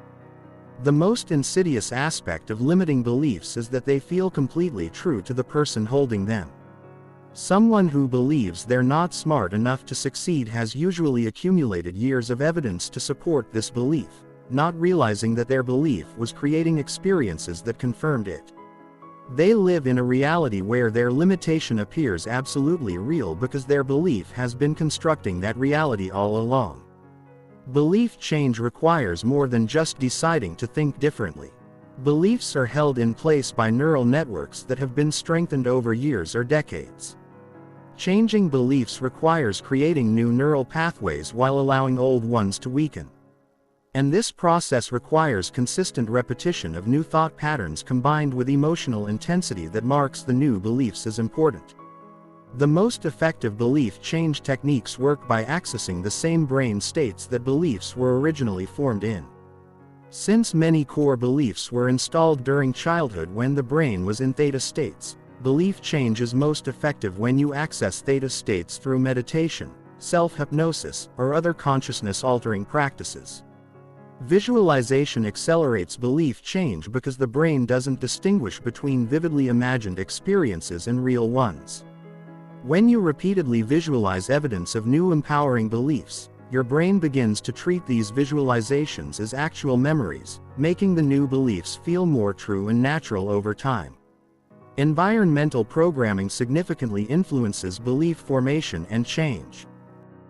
[SPEAKER 1] The most insidious aspect of limiting beliefs is that they feel completely true to the person holding them. Someone who believes they're not smart enough to succeed has usually accumulated years of evidence to support this belief, not realizing that their belief was creating experiences that confirmed it. They live in a reality where their limitation appears absolutely real because their belief has been constructing that reality all along. Belief change requires more than just deciding to think differently. Beliefs are held in place by neural networks that have been strengthened over years or decades. Changing beliefs requires creating new neural pathways while allowing old ones to weaken. And this process requires consistent repetition of new thought patterns combined with emotional intensity that marks the new beliefs as important. The most effective belief change techniques work by accessing the same brain states that beliefs were originally formed in. Since many core beliefs were installed during childhood when the brain was in theta states, belief change is most effective when you access theta states through meditation, self-hypnosis, or other consciousness-altering practices. Visualization accelerates belief change because the brain doesn't distinguish between vividly imagined experiences and real ones. When you repeatedly visualize evidence of new empowering beliefs, your brain begins to treat these visualizations as actual memories, making the new beliefs feel more true and natural over time. Environmental programming significantly influences belief formation and change.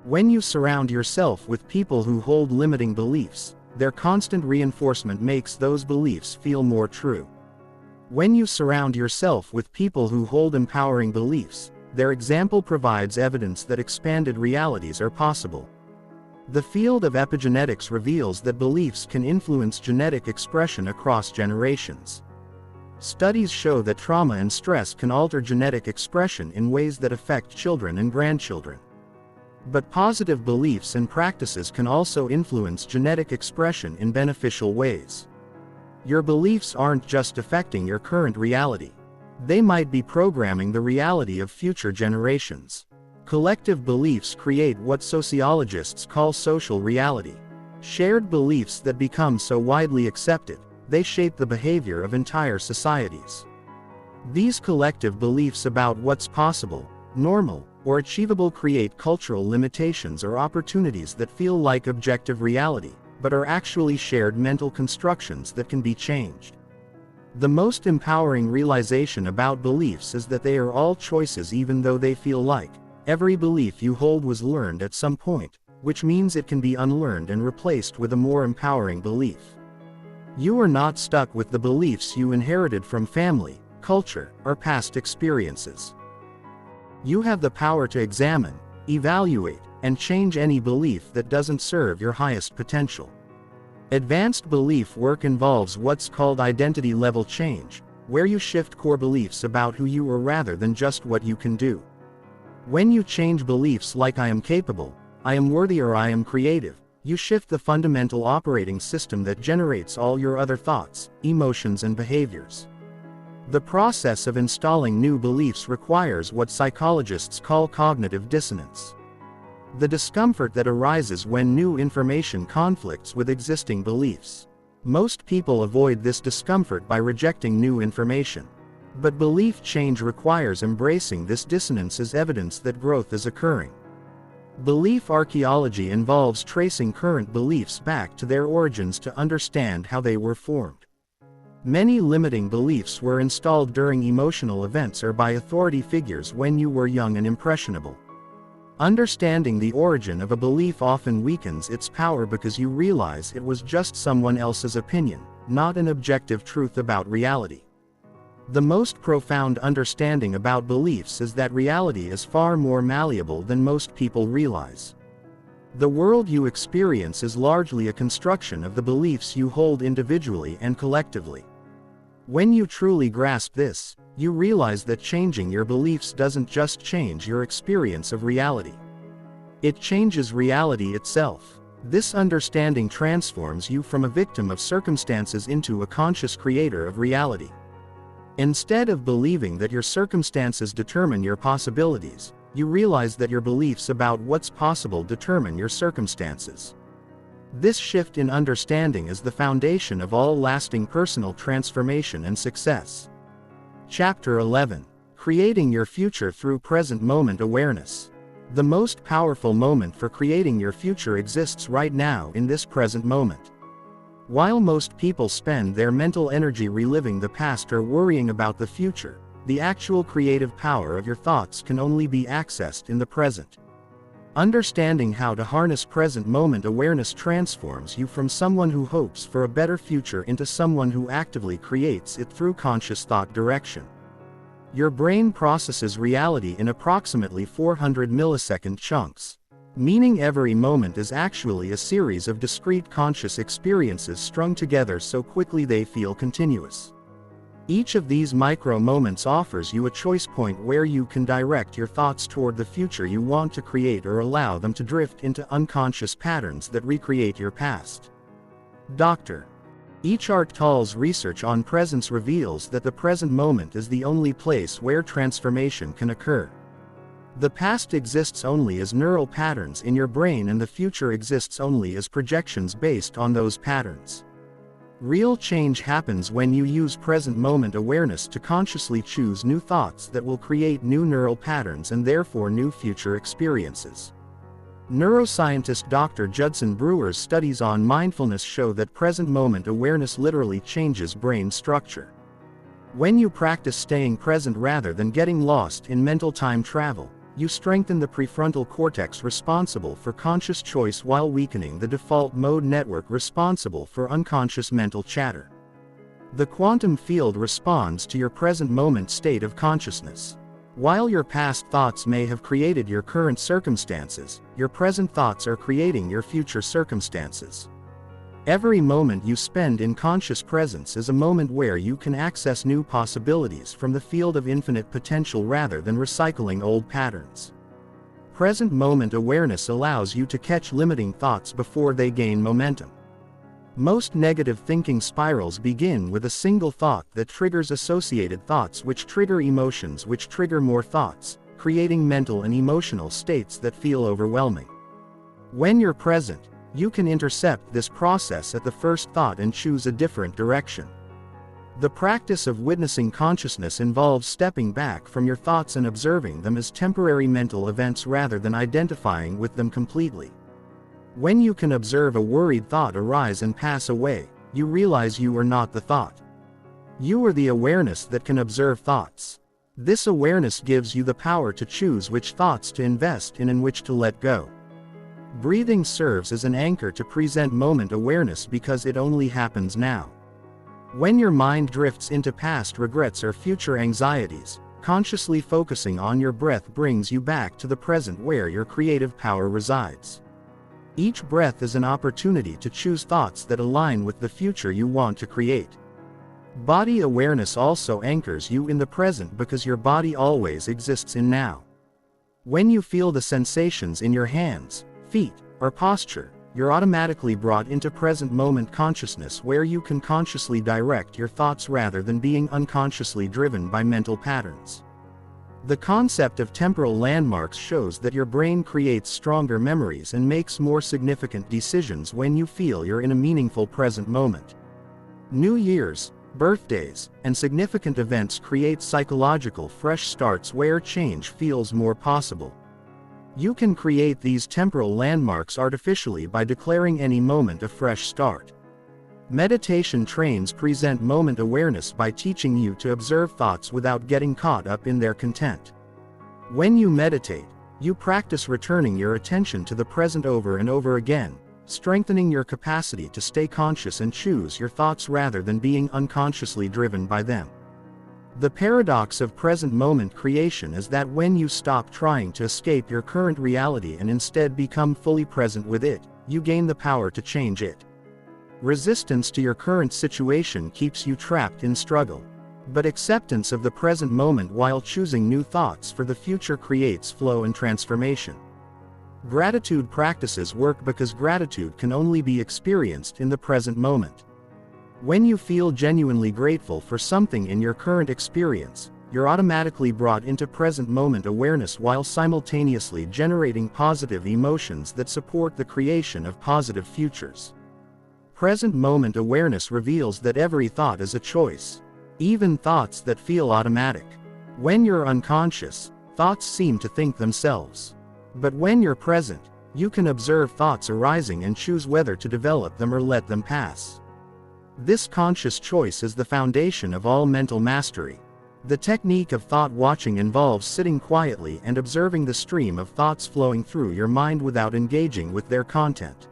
[SPEAKER 1] When you surround yourself with people who hold limiting beliefs, their constant reinforcement makes those beliefs feel more true. When you surround yourself with people who hold empowering beliefs, their example provides evidence that expanded realities are possible. The field of epigenetics reveals that beliefs can influence genetic expression across generations. Studies show that trauma and stress can alter genetic expression in ways that affect children and grandchildren. But positive beliefs and practices can also influence genetic expression in beneficial ways. Your beliefs aren't just affecting your current reality. They might be programming the reality of future generations. Collective beliefs create what sociologists call social reality. Shared beliefs that become so widely accepted, they shape the behavior of entire societies. These collective beliefs about what's possible, normal, or achievable create cultural limitations or opportunities that feel like objective reality, but are actually shared mental constructions that can be changed. The most empowering realization about beliefs is that they are all choices, even though they feel like every belief you hold was learned at some point, which means it can be unlearned and replaced with a more empowering belief. You are not stuck with the beliefs you inherited from family, culture, or past experiences. You have the power to examine, evaluate, and change any belief that doesn't serve your highest potential. Advanced belief work involves what's called identity level change, where you shift core beliefs about who you are rather than just what you can do. When you change beliefs like I am capable, I am worthy, or I am creative, you shift the fundamental operating system that generates all your other thoughts, emotions, and behaviors. The process of installing new beliefs requires what psychologists call cognitive dissonance. The discomfort that arises when new information conflicts with existing beliefs. Most people avoid this discomfort by rejecting new information. But belief change requires embracing this dissonance as evidence that growth is occurring. Belief archaeology involves tracing current beliefs back to their origins to understand how they were formed. Many limiting beliefs were installed during emotional events or by authority figures when you were young and impressionable. Understanding the origin of a belief often weakens its power because you realize it was just someone else's opinion, not an objective truth about reality. The most profound understanding about beliefs is that reality is far more malleable than most people realize. The world you experience is largely a construction of the beliefs you hold individually and collectively. When you truly grasp this, you realize that changing your beliefs doesn't just change your experience of reality. It changes reality itself. This understanding transforms you from a victim of circumstances into a conscious creator of reality. Instead of believing that your circumstances determine your possibilities, you realize that your beliefs about what's possible determine your circumstances. This shift in understanding is the foundation of all lasting personal transformation and success. Chapter 11. Creating Your Future Through Present Moment Awareness. The most powerful moment for creating your future exists right now in this present moment. While most people spend their mental energy reliving the past or worrying about the future, the actual creative power of your thoughts can only be accessed in the present. Understanding how to harness present moment awareness transforms you from someone who hopes for a better future into someone who actively creates it through conscious thought direction. Your brain processes reality in approximately 400 millisecond chunks, meaning every moment is actually a series of discrete conscious experiences strung together so quickly they feel continuous. Each of these micro moments offers you a choice point where you can direct your thoughts toward the future you want to create or allow them to drift into unconscious patterns that recreate your past. Dr. Eckhart Tolle's research on presence reveals that the present moment is the only place where transformation can occur. The past exists only as neural patterns in your brain, and the future exists only as projections based on those patterns. Real change happens when you use present moment awareness to consciously choose new thoughts that will create new neural patterns and therefore new future experiences. Neuroscientist Dr. Judson Brewer's studies on mindfulness show that present moment awareness literally changes brain structure. When you practice staying present rather than getting lost in mental time travel, you strengthen the prefrontal cortex responsible for conscious choice while weakening the default mode network responsible for unconscious mental chatter. The quantum field responds to your present moment state of consciousness. While your past thoughts may have created your current circumstances, your present thoughts are creating your future circumstances. Every moment you spend in conscious presence is a moment where you can access new possibilities from the field of infinite potential rather than recycling old patterns. Present moment awareness allows you to catch limiting thoughts before they gain momentum. Most negative thinking spirals begin with a single thought that triggers associated thoughts which trigger emotions which trigger more thoughts, creating mental and emotional states that feel overwhelming. When you're present, you can intercept this process at the first thought and choose a different direction. The practice of witnessing consciousness involves stepping back from your thoughts and observing them as temporary mental events rather than identifying with them completely. When you can observe a worried thought arise and pass away, you realize you are not the thought. You are the awareness that can observe thoughts. This awareness gives you the power to choose which thoughts to invest in and which to let go. Breathing serves as an anchor to present moment awareness because it only happens now. When your mind drifts into past regrets or future anxieties, consciously focusing on your breath brings you back to the present where your creative power resides. Each breath is an opportunity to choose thoughts that align with the future you want to create. Body awareness also anchors you in the present because your body always exists in now. When you feel the sensations in your hands, feet, or posture, you're automatically brought into present moment consciousness where you can consciously direct your thoughts rather than being unconsciously driven by mental patterns. The concept of temporal landmarks shows that your brain creates stronger memories and makes more significant decisions when you feel you're in a meaningful present moment. New Year's, birthdays, and significant events create psychological fresh starts where change feels more possible. You can create these temporal landmarks artificially by declaring any moment a fresh start. Meditation trains present moment awareness by teaching you to observe thoughts without getting caught up in their content. When you meditate, you practice returning your attention to the present over and over again, strengthening your capacity to stay conscious and choose your thoughts rather than being unconsciously driven by them. The paradox of present moment creation is that when you stop trying to escape your current reality and instead become fully present with it, you gain the power to change it. Resistance to your current situation keeps you trapped in struggle. But acceptance of the present moment while choosing new thoughts for the future creates flow and transformation. Gratitude practices work because gratitude can only be experienced in the present moment. When you feel genuinely grateful for something in your current experience, you're automatically brought into present moment awareness while simultaneously generating positive emotions that support the creation of positive futures. Present moment awareness reveals that every thought is a choice, even thoughts that feel automatic. When you're unconscious, thoughts seem to think themselves. But when you're present, you can observe thoughts arising and choose whether to develop them or let them pass. This conscious choice is the foundation of all mental mastery. The technique of thought watching involves sitting quietly and observing the stream of thoughts flowing through your mind without engaging with their content.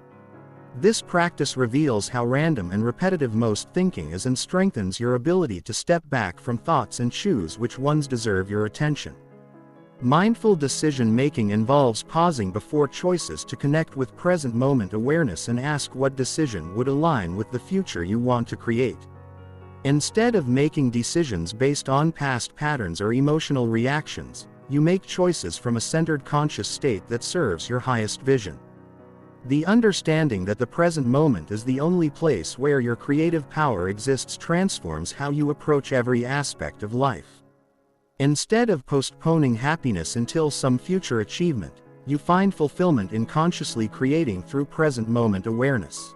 [SPEAKER 1] This practice reveals how random and repetitive most thinking is and strengthens your ability to step back from thoughts and choose which ones deserve your attention. Mindful decision-making involves pausing before choices to connect with present moment awareness and ask what decision would align with the future you want to create. Instead of making decisions based on past patterns or emotional reactions, you make choices from a centered conscious state that serves your highest vision. The understanding that the present moment is the only place where your creative power exists transforms how you approach every aspect of life. Instead of postponing happiness until some future achievement, you find fulfillment in consciously creating through present moment awareness.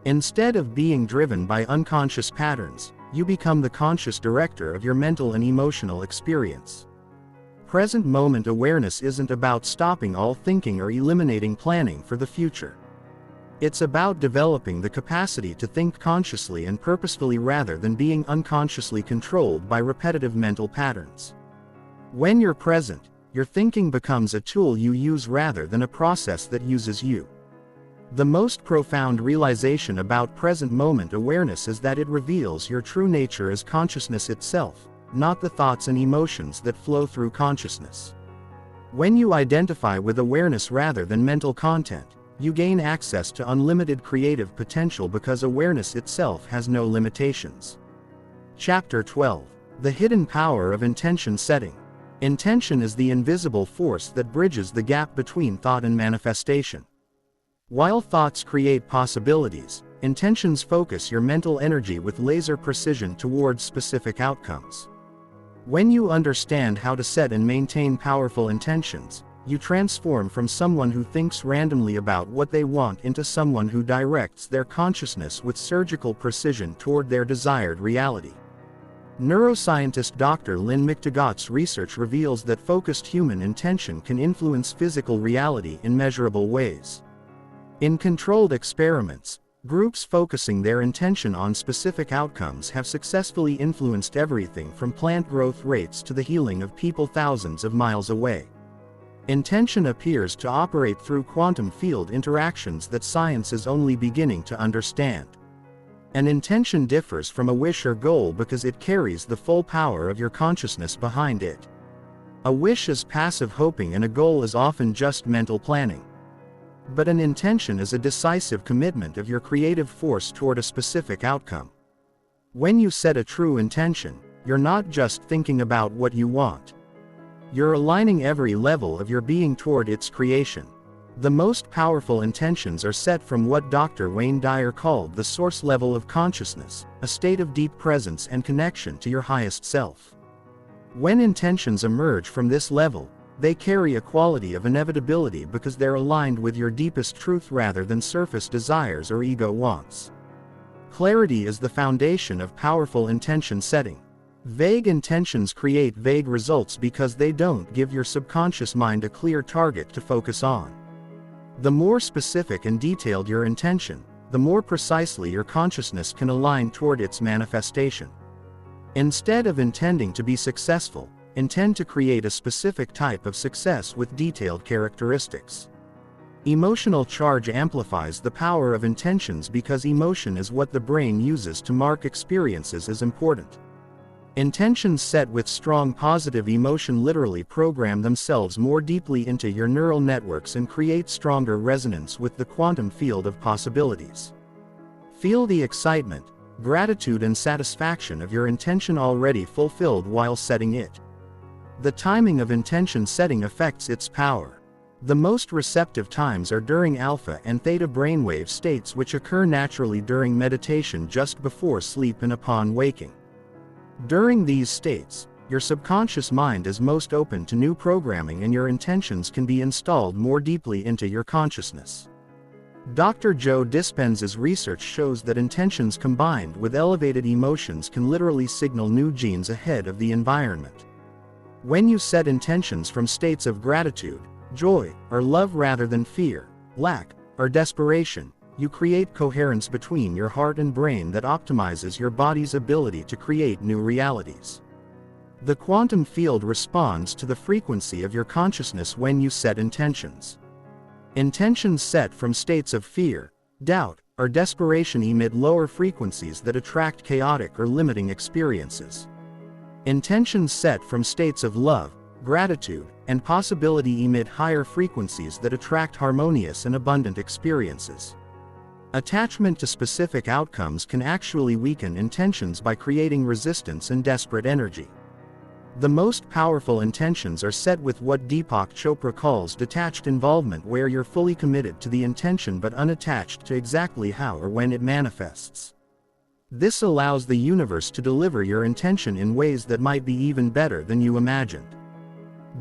[SPEAKER 1] Instead of being driven by unconscious patterns, you become the conscious director of your mental and emotional experience. Present moment awareness isn't about stopping all thinking or eliminating planning for the future. It's about developing the capacity to think consciously and purposefully rather than being unconsciously controlled by repetitive mental patterns. When you're present, your thinking becomes a tool you use rather than a process that uses you. The most profound realization about present moment awareness is that it reveals your true nature as consciousness itself, not the thoughts and emotions that flow through consciousness. When you identify with awareness rather than mental content, you gain access to unlimited creative potential because awareness itself has no limitations. Chapter 12. The Hidden Power of Intention Setting. Intention is the invisible force that bridges the gap between thought and manifestation. While thoughts create possibilities, intentions focus your mental energy with laser precision towards specific outcomes. When you understand how to set and maintain powerful intentions, you transform from someone who thinks randomly about what they want into someone who directs their consciousness with surgical precision toward their desired reality. Neuroscientist Dr. Lynn McTaggart's research reveals that focused human intention can influence physical reality in measurable ways. In controlled experiments, groups focusing their intention on specific outcomes have successfully influenced everything from plant growth rates to the healing of people thousands of miles away. Intention appears to operate through quantum field interactions that science is only beginning to understand. An intention differs from a wish or goal because it carries the full power of your consciousness behind it. A wish is passive hoping and a goal is often just mental planning. But an intention is a decisive commitment of your creative force toward a specific outcome. When you set a true intention, you're not just thinking about what you want. You're aligning every level of your being toward its creation. The most powerful intentions are set from what Dr. Wayne Dyer called the source level of consciousness, a state of deep presence and connection to your highest self. When intentions emerge from this level, they carry a quality of inevitability because they're aligned with your deepest truth rather than surface desires or ego wants. Clarity is the foundation of powerful intention setting. Vague intentions create vague results because they don't give your subconscious mind a clear target to focus on. The more specific and detailed your intention, the more precisely your consciousness can align toward its manifestation. Instead of intending to be successful, intend to create a specific type of success with detailed characteristics. Emotional charge amplifies the power of intentions because emotion is what the brain uses to mark experiences as important. Intentions set with strong positive emotion literally program themselves more deeply into your neural networks and create stronger resonance with the quantum field of possibilities. Feel the excitement, gratitude and satisfaction of your intention already fulfilled while setting it. The timing of intention setting affects its power. The most receptive times are during alpha and theta brainwave states, which occur naturally during meditation just before sleep and upon waking. During these states, your subconscious mind is most open to new programming and your intentions can be installed more deeply into your consciousness. Dr. Joe Dispenz's research shows that intentions combined with elevated emotions can literally signal new genes ahead of the environment. When you set intentions from states of gratitude, joy, or love rather than fear, lack, or desperation, you create coherence between your heart and brain that optimizes your body's ability to create new realities. The quantum field responds to the frequency of your consciousness when you set intentions. Intentions set from states of fear, doubt, or desperation emit lower frequencies that attract chaotic or limiting experiences. Intentions set from states of love, gratitude, and possibility emit higher frequencies that attract harmonious and abundant experiences. Attachment to specific outcomes can actually weaken intentions by creating resistance and desperate energy. The most powerful intentions are set with what Deepak Chopra calls detached involvement, where you're fully committed to the intention but unattached to exactly how or when it manifests. This allows the universe to deliver your intention in ways that might be even better than you imagined.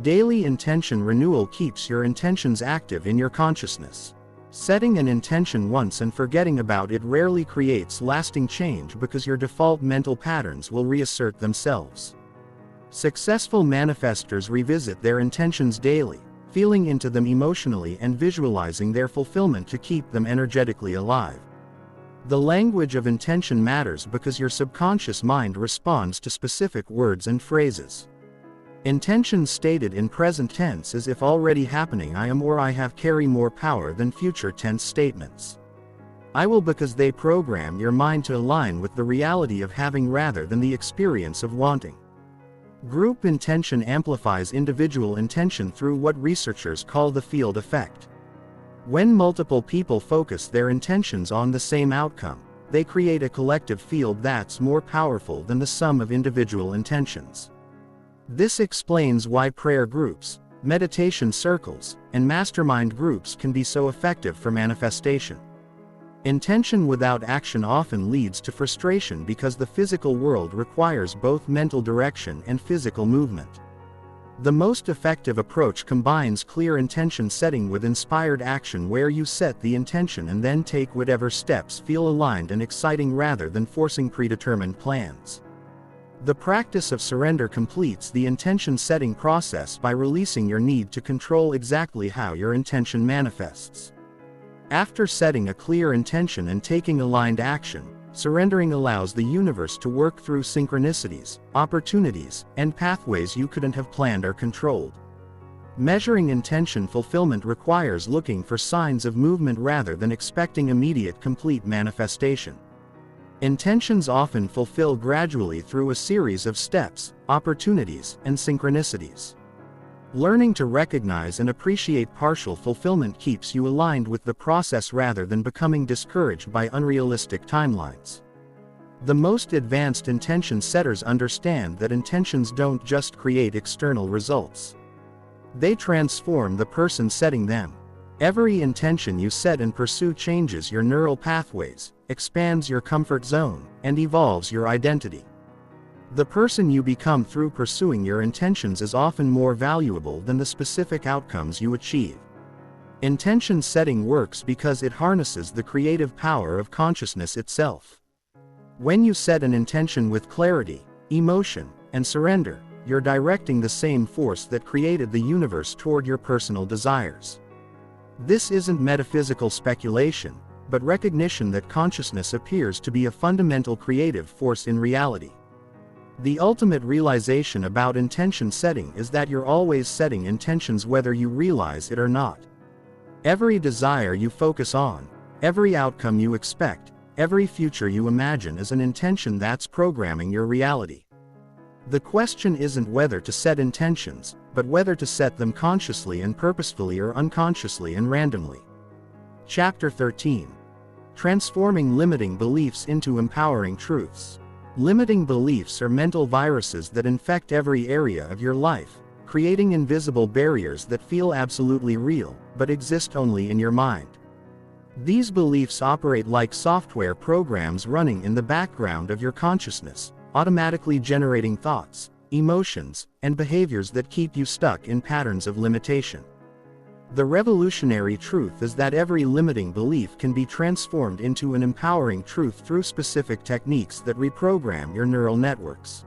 [SPEAKER 1] Daily intention renewal keeps your intentions active in your consciousness. Setting an intention once and forgetting about it rarely creates lasting change because your default mental patterns will reassert themselves. Successful manifestors revisit their intentions daily, feeling into them emotionally and visualizing their fulfillment to keep them energetically alive. The language of intention matters because your subconscious mind responds to specific words and phrases. Intentions stated in present tense as if already happening, I am or I have, carry more power than future tense statements. I will, because they program your mind to align with the reality of having rather than the experience of wanting. Group intention amplifies individual intention through what researchers call the field effect. When multiple people focus their intentions on the same outcome, they create a collective field that's more powerful than the sum of individual intentions. This explains why prayer groups, meditation circles, and mastermind groups can be so effective for manifestation. Intention without action often leads to frustration because the physical world requires both mental direction and physical movement. The most effective approach combines clear intention setting with inspired action, where you set the intention and then take whatever steps feel aligned and exciting rather than forcing predetermined plans. The practice of surrender completes the intention setting process by releasing your need to control exactly how your intention manifests. After setting a clear intention and taking aligned action, surrendering allows the universe to work through synchronicities, opportunities, and pathways you couldn't have planned or controlled. Measuring intention fulfillment requires looking for signs of movement rather than expecting immediate complete manifestation. Intentions often fulfill gradually through a series of steps, opportunities, and synchronicities. Learning to recognize and appreciate partial fulfillment keeps you aligned with the process rather than becoming discouraged by unrealistic timelines. The most advanced intention setters understand that intentions don't just create external results. They transform the person setting them. Every intention you set and pursue changes your neural pathways, expands your comfort zone, and evolves your identity. The person you become through pursuing your intentions is often more valuable than the specific outcomes you achieve. Intention setting works because it harnesses the creative power of consciousness itself. When you set an intention with clarity, emotion, and surrender, you're directing the same force that created the universe toward your personal desires. This isn't metaphysical speculation, but recognition that consciousness appears to be a fundamental creative force in reality. The ultimate realization about intention setting is that you're always setting intentions whether you realize it or not. Every desire you focus on, every outcome you expect, every future you imagine is an intention that's programming your reality. The question isn't whether to set intentions, but whether to set them consciously and purposefully or unconsciously and randomly. Chapter 13. Transforming limiting beliefs into empowering truths. Limiting beliefs are mental viruses that infect every area of your life, creating invisible barriers that feel absolutely real, but exist only in your mind. These beliefs operate like software programs running in the background of your consciousness, automatically generating thoughts, emotions, and behaviors that keep you stuck in patterns of limitation. The revolutionary truth is that every limiting belief can be transformed into an empowering truth through specific techniques that reprogram your neural networks.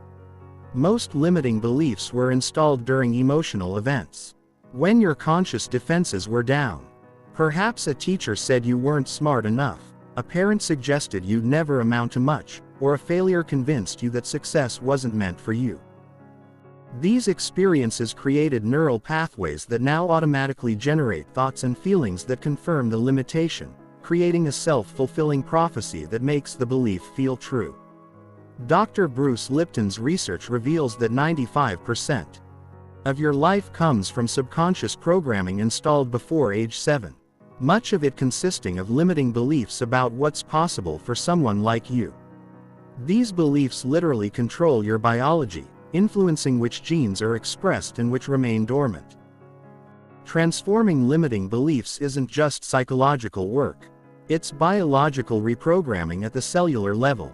[SPEAKER 1] Most limiting beliefs were installed during emotional events. When your conscious defenses were down. Perhaps a teacher said you weren't smart enough, a parent suggested you'd never amount to much, or a failure convinced you that success wasn't meant for you. These experiences created neural pathways that now automatically generate thoughts and feelings that confirm the limitation, creating a self-fulfilling prophecy that makes the belief feel true. Dr. Bruce Lipton's research reveals that 95% of your life comes from subconscious programming installed before age 7. Much of it consisting of limiting beliefs about what's possible for someone like you. These beliefs literally control your biology, influencing which genes are expressed and which remain dormant. Transforming limiting beliefs isn't just psychological work. It's biological reprogramming at the cellular level.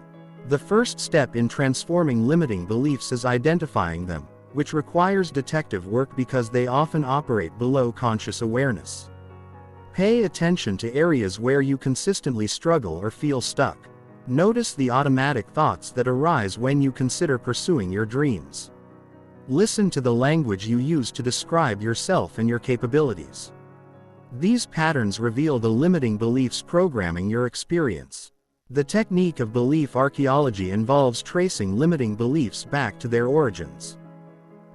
[SPEAKER 1] The first step in transforming limiting beliefs is identifying them, which requires detective work because they often operate below conscious awareness. Pay attention to areas where you consistently struggle or feel stuck. Notice the automatic thoughts that arise when you consider pursuing your dreams. Listen to the language you use to describe yourself and your capabilities. These patterns reveal the limiting beliefs programming your experience. The technique of belief archaeology involves tracing limiting beliefs back to their origins.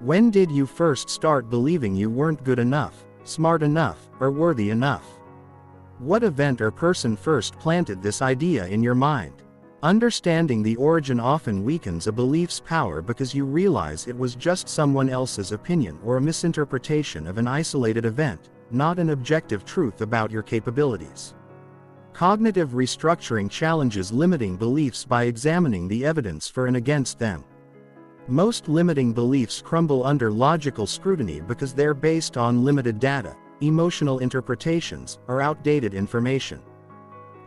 [SPEAKER 1] When did you first start believing you weren't good enough, smart enough, or worthy enough? What event or person first planted this idea in your mind? Understanding the origin often weakens a belief's power because you realize it was just someone else's opinion or a misinterpretation of an isolated event, not an objective truth about your capabilities. Cognitive restructuring challenges limiting beliefs by examining the evidence for and against them. Most limiting beliefs crumble under logical scrutiny because they're based on limited data, emotional interpretations, or outdated information.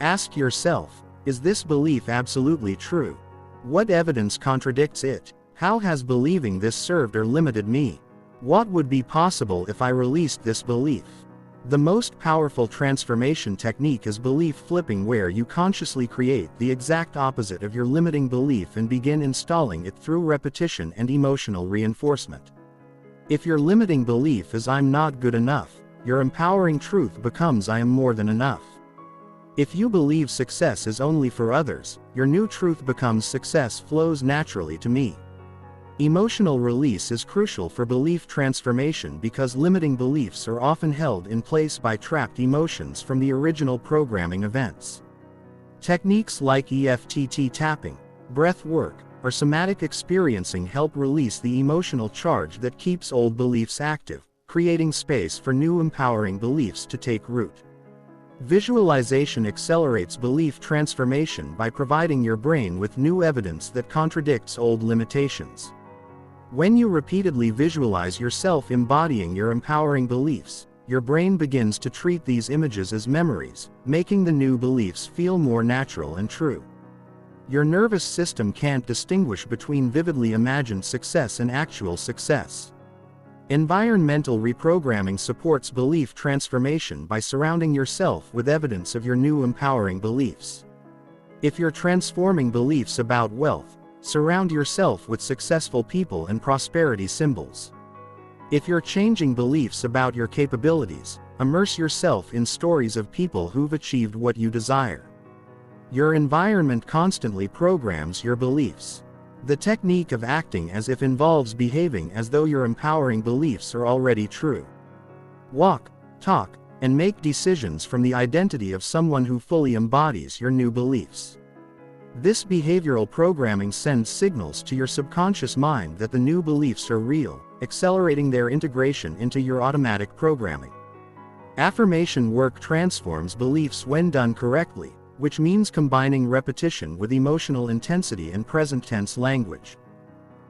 [SPEAKER 1] Ask yourself, is this belief absolutely true? What evidence contradicts it? How has believing this served or limited me? What would be possible if I released this belief? The most powerful transformation technique is belief flipping, where you consciously create the exact opposite of your limiting belief and begin installing it through repetition and emotional reinforcement. If your limiting belief is "I'm not good enough," your empowering truth becomes "I am more than enough." If you believe success is only for others, your new truth becomes "Success flows naturally to me." Emotional release is crucial for belief transformation because limiting beliefs are often held in place by trapped emotions from the original programming events. Techniques like EFT tapping, breath work, or somatic experiencing help release the emotional charge that keeps old beliefs active, creating space for new empowering beliefs to take root. Visualization accelerates belief transformation by providing your brain with new evidence that contradicts old limitations. When you repeatedly visualize yourself embodying your empowering beliefs, your brain begins to treat these images as memories, making the new beliefs feel more natural and true. Your nervous system can't distinguish between vividly imagined success and actual success. Environmental reprogramming supports belief transformation by surrounding yourself with evidence of your new empowering beliefs. If you're transforming beliefs about wealth, surround yourself with successful people and prosperity symbols. If you're changing beliefs about your capabilities, immerse yourself in stories of people who've achieved what you desire. Your environment constantly programs your beliefs. The technique of acting as if involves behaving as though your empowering beliefs are already true. Walk, talk, and make decisions from the identity of someone who fully embodies your new beliefs. This behavioral programming sends signals to your subconscious mind that the new beliefs are real, accelerating their integration into your automatic programming. Affirmation work transforms beliefs when done correctly, which means combining repetition with emotional intensity and present tense language.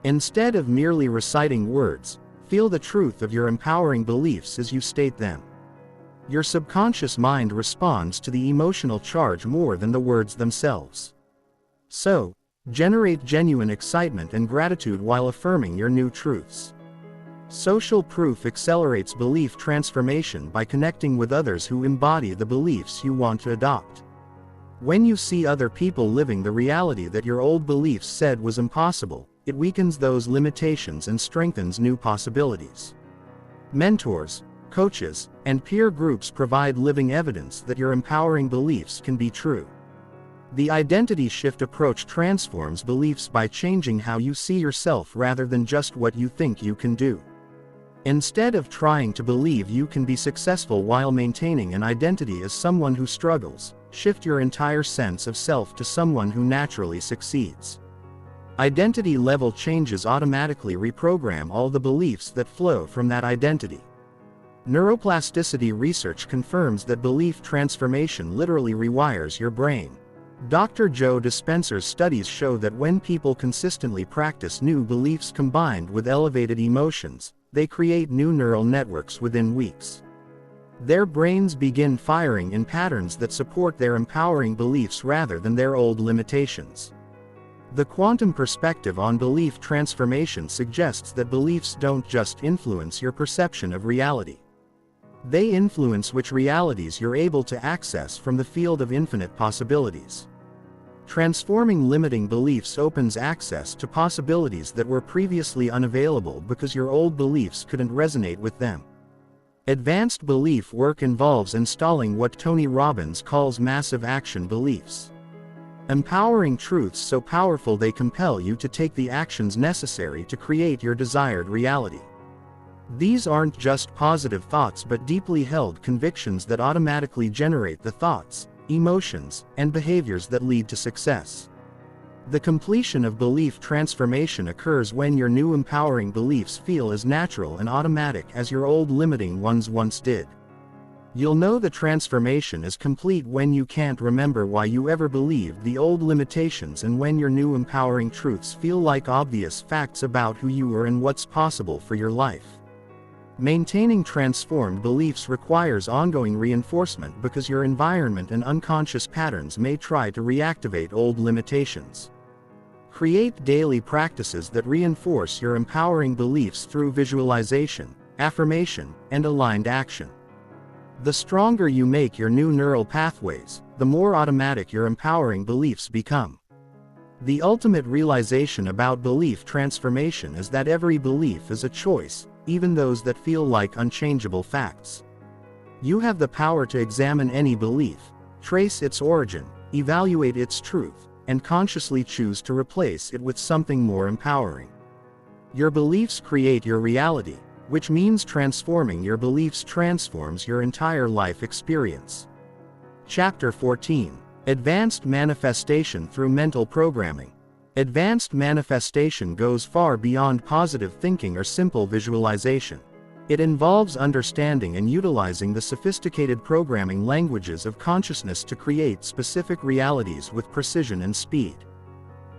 [SPEAKER 1] Instead of merely reciting words, feel the truth of your empowering beliefs as you state them. Your subconscious mind responds to the emotional charge more than the words themselves. So, generate genuine excitement and gratitude while affirming your new truths. Social proof accelerates belief transformation by connecting with others who embody the beliefs you want to adopt. When you see other people living the reality that your old beliefs said was impossible, it weakens those limitations and strengthens new possibilities. Mentors, coaches, and peer groups provide living evidence that your empowering beliefs can be true. The identity shift approach transforms beliefs by changing how you see yourself rather than just what you think you can do. Instead of trying to believe you can be successful while maintaining an identity as someone who struggles, shift your entire sense of self to someone who naturally succeeds. Identity level changes automatically reprogram all the beliefs that flow from that identity. Neuroplasticity research confirms that belief transformation literally rewires your brain. Dr. Joe Dispenza's studies show that when people consistently practice new beliefs combined with elevated emotions, they create new neural networks within weeks. Their brains begin firing in patterns that support their empowering beliefs rather than their old limitations. The quantum perspective on belief transformation suggests that beliefs don't just influence your perception of reality. They influence which realities you're able to access from the field of infinite possibilities. Transforming limiting beliefs opens access to possibilities that were previously unavailable because your old beliefs couldn't resonate with them. Advanced belief work involves installing what Tony Robbins calls massive action beliefs. Empowering truths so powerful they compel you to take the actions necessary to create your desired reality. These aren't just positive thoughts but deeply held convictions that automatically generate the thoughts, emotions, and behaviors that lead to success. The completion of belief transformation occurs when your new empowering beliefs feel as natural and automatic as your old limiting ones once did. You'll know the transformation is complete when you can't remember why you ever believed the old limitations and when your new empowering truths feel like obvious facts about who you are and what's possible for your life. Maintaining transformed beliefs requires ongoing reinforcement because your environment and unconscious patterns may try to reactivate old limitations. Create daily practices that reinforce your empowering beliefs through visualization, affirmation, and aligned action. The stronger you make your new neural pathways, the more automatic your empowering beliefs become. The ultimate realization about belief transformation is that every belief is a choice, even those that feel like unchangeable facts. You have the power to examine any belief, trace its origin, evaluate its truth, and consciously choose to replace it with something more empowering. Your beliefs create your reality, which means transforming your beliefs transforms your entire life experience. Chapter 14. Advanced Manifestation Through Mental Programming. Advanced manifestation goes far beyond positive thinking or simple visualization. It involves understanding and utilizing the sophisticated programming languages of consciousness to create specific realities with precision and speed.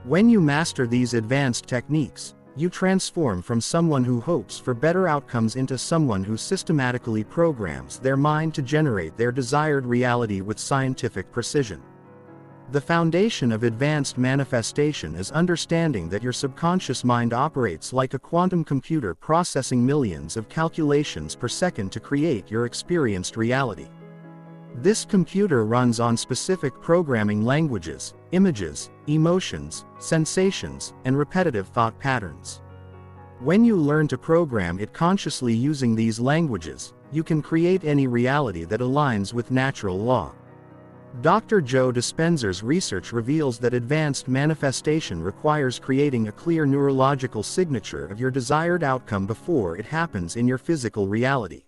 [SPEAKER 1] When you master these advanced techniques, you transform from someone who hopes for better outcomes into someone who systematically programs their mind to generate their desired reality with scientific precision. The foundation of advanced manifestation is understanding that your subconscious mind operates like a quantum computer processing millions of calculations per second to create your experienced reality. This computer runs on specific programming languages, images, emotions, sensations, and repetitive thought patterns. When you learn to program it consciously using these languages, you can create any reality that aligns with natural law. Dr. Joe Dispenza's research reveals that advanced manifestation requires creating a clear neurological signature of your desired outcome before it happens in your physical reality.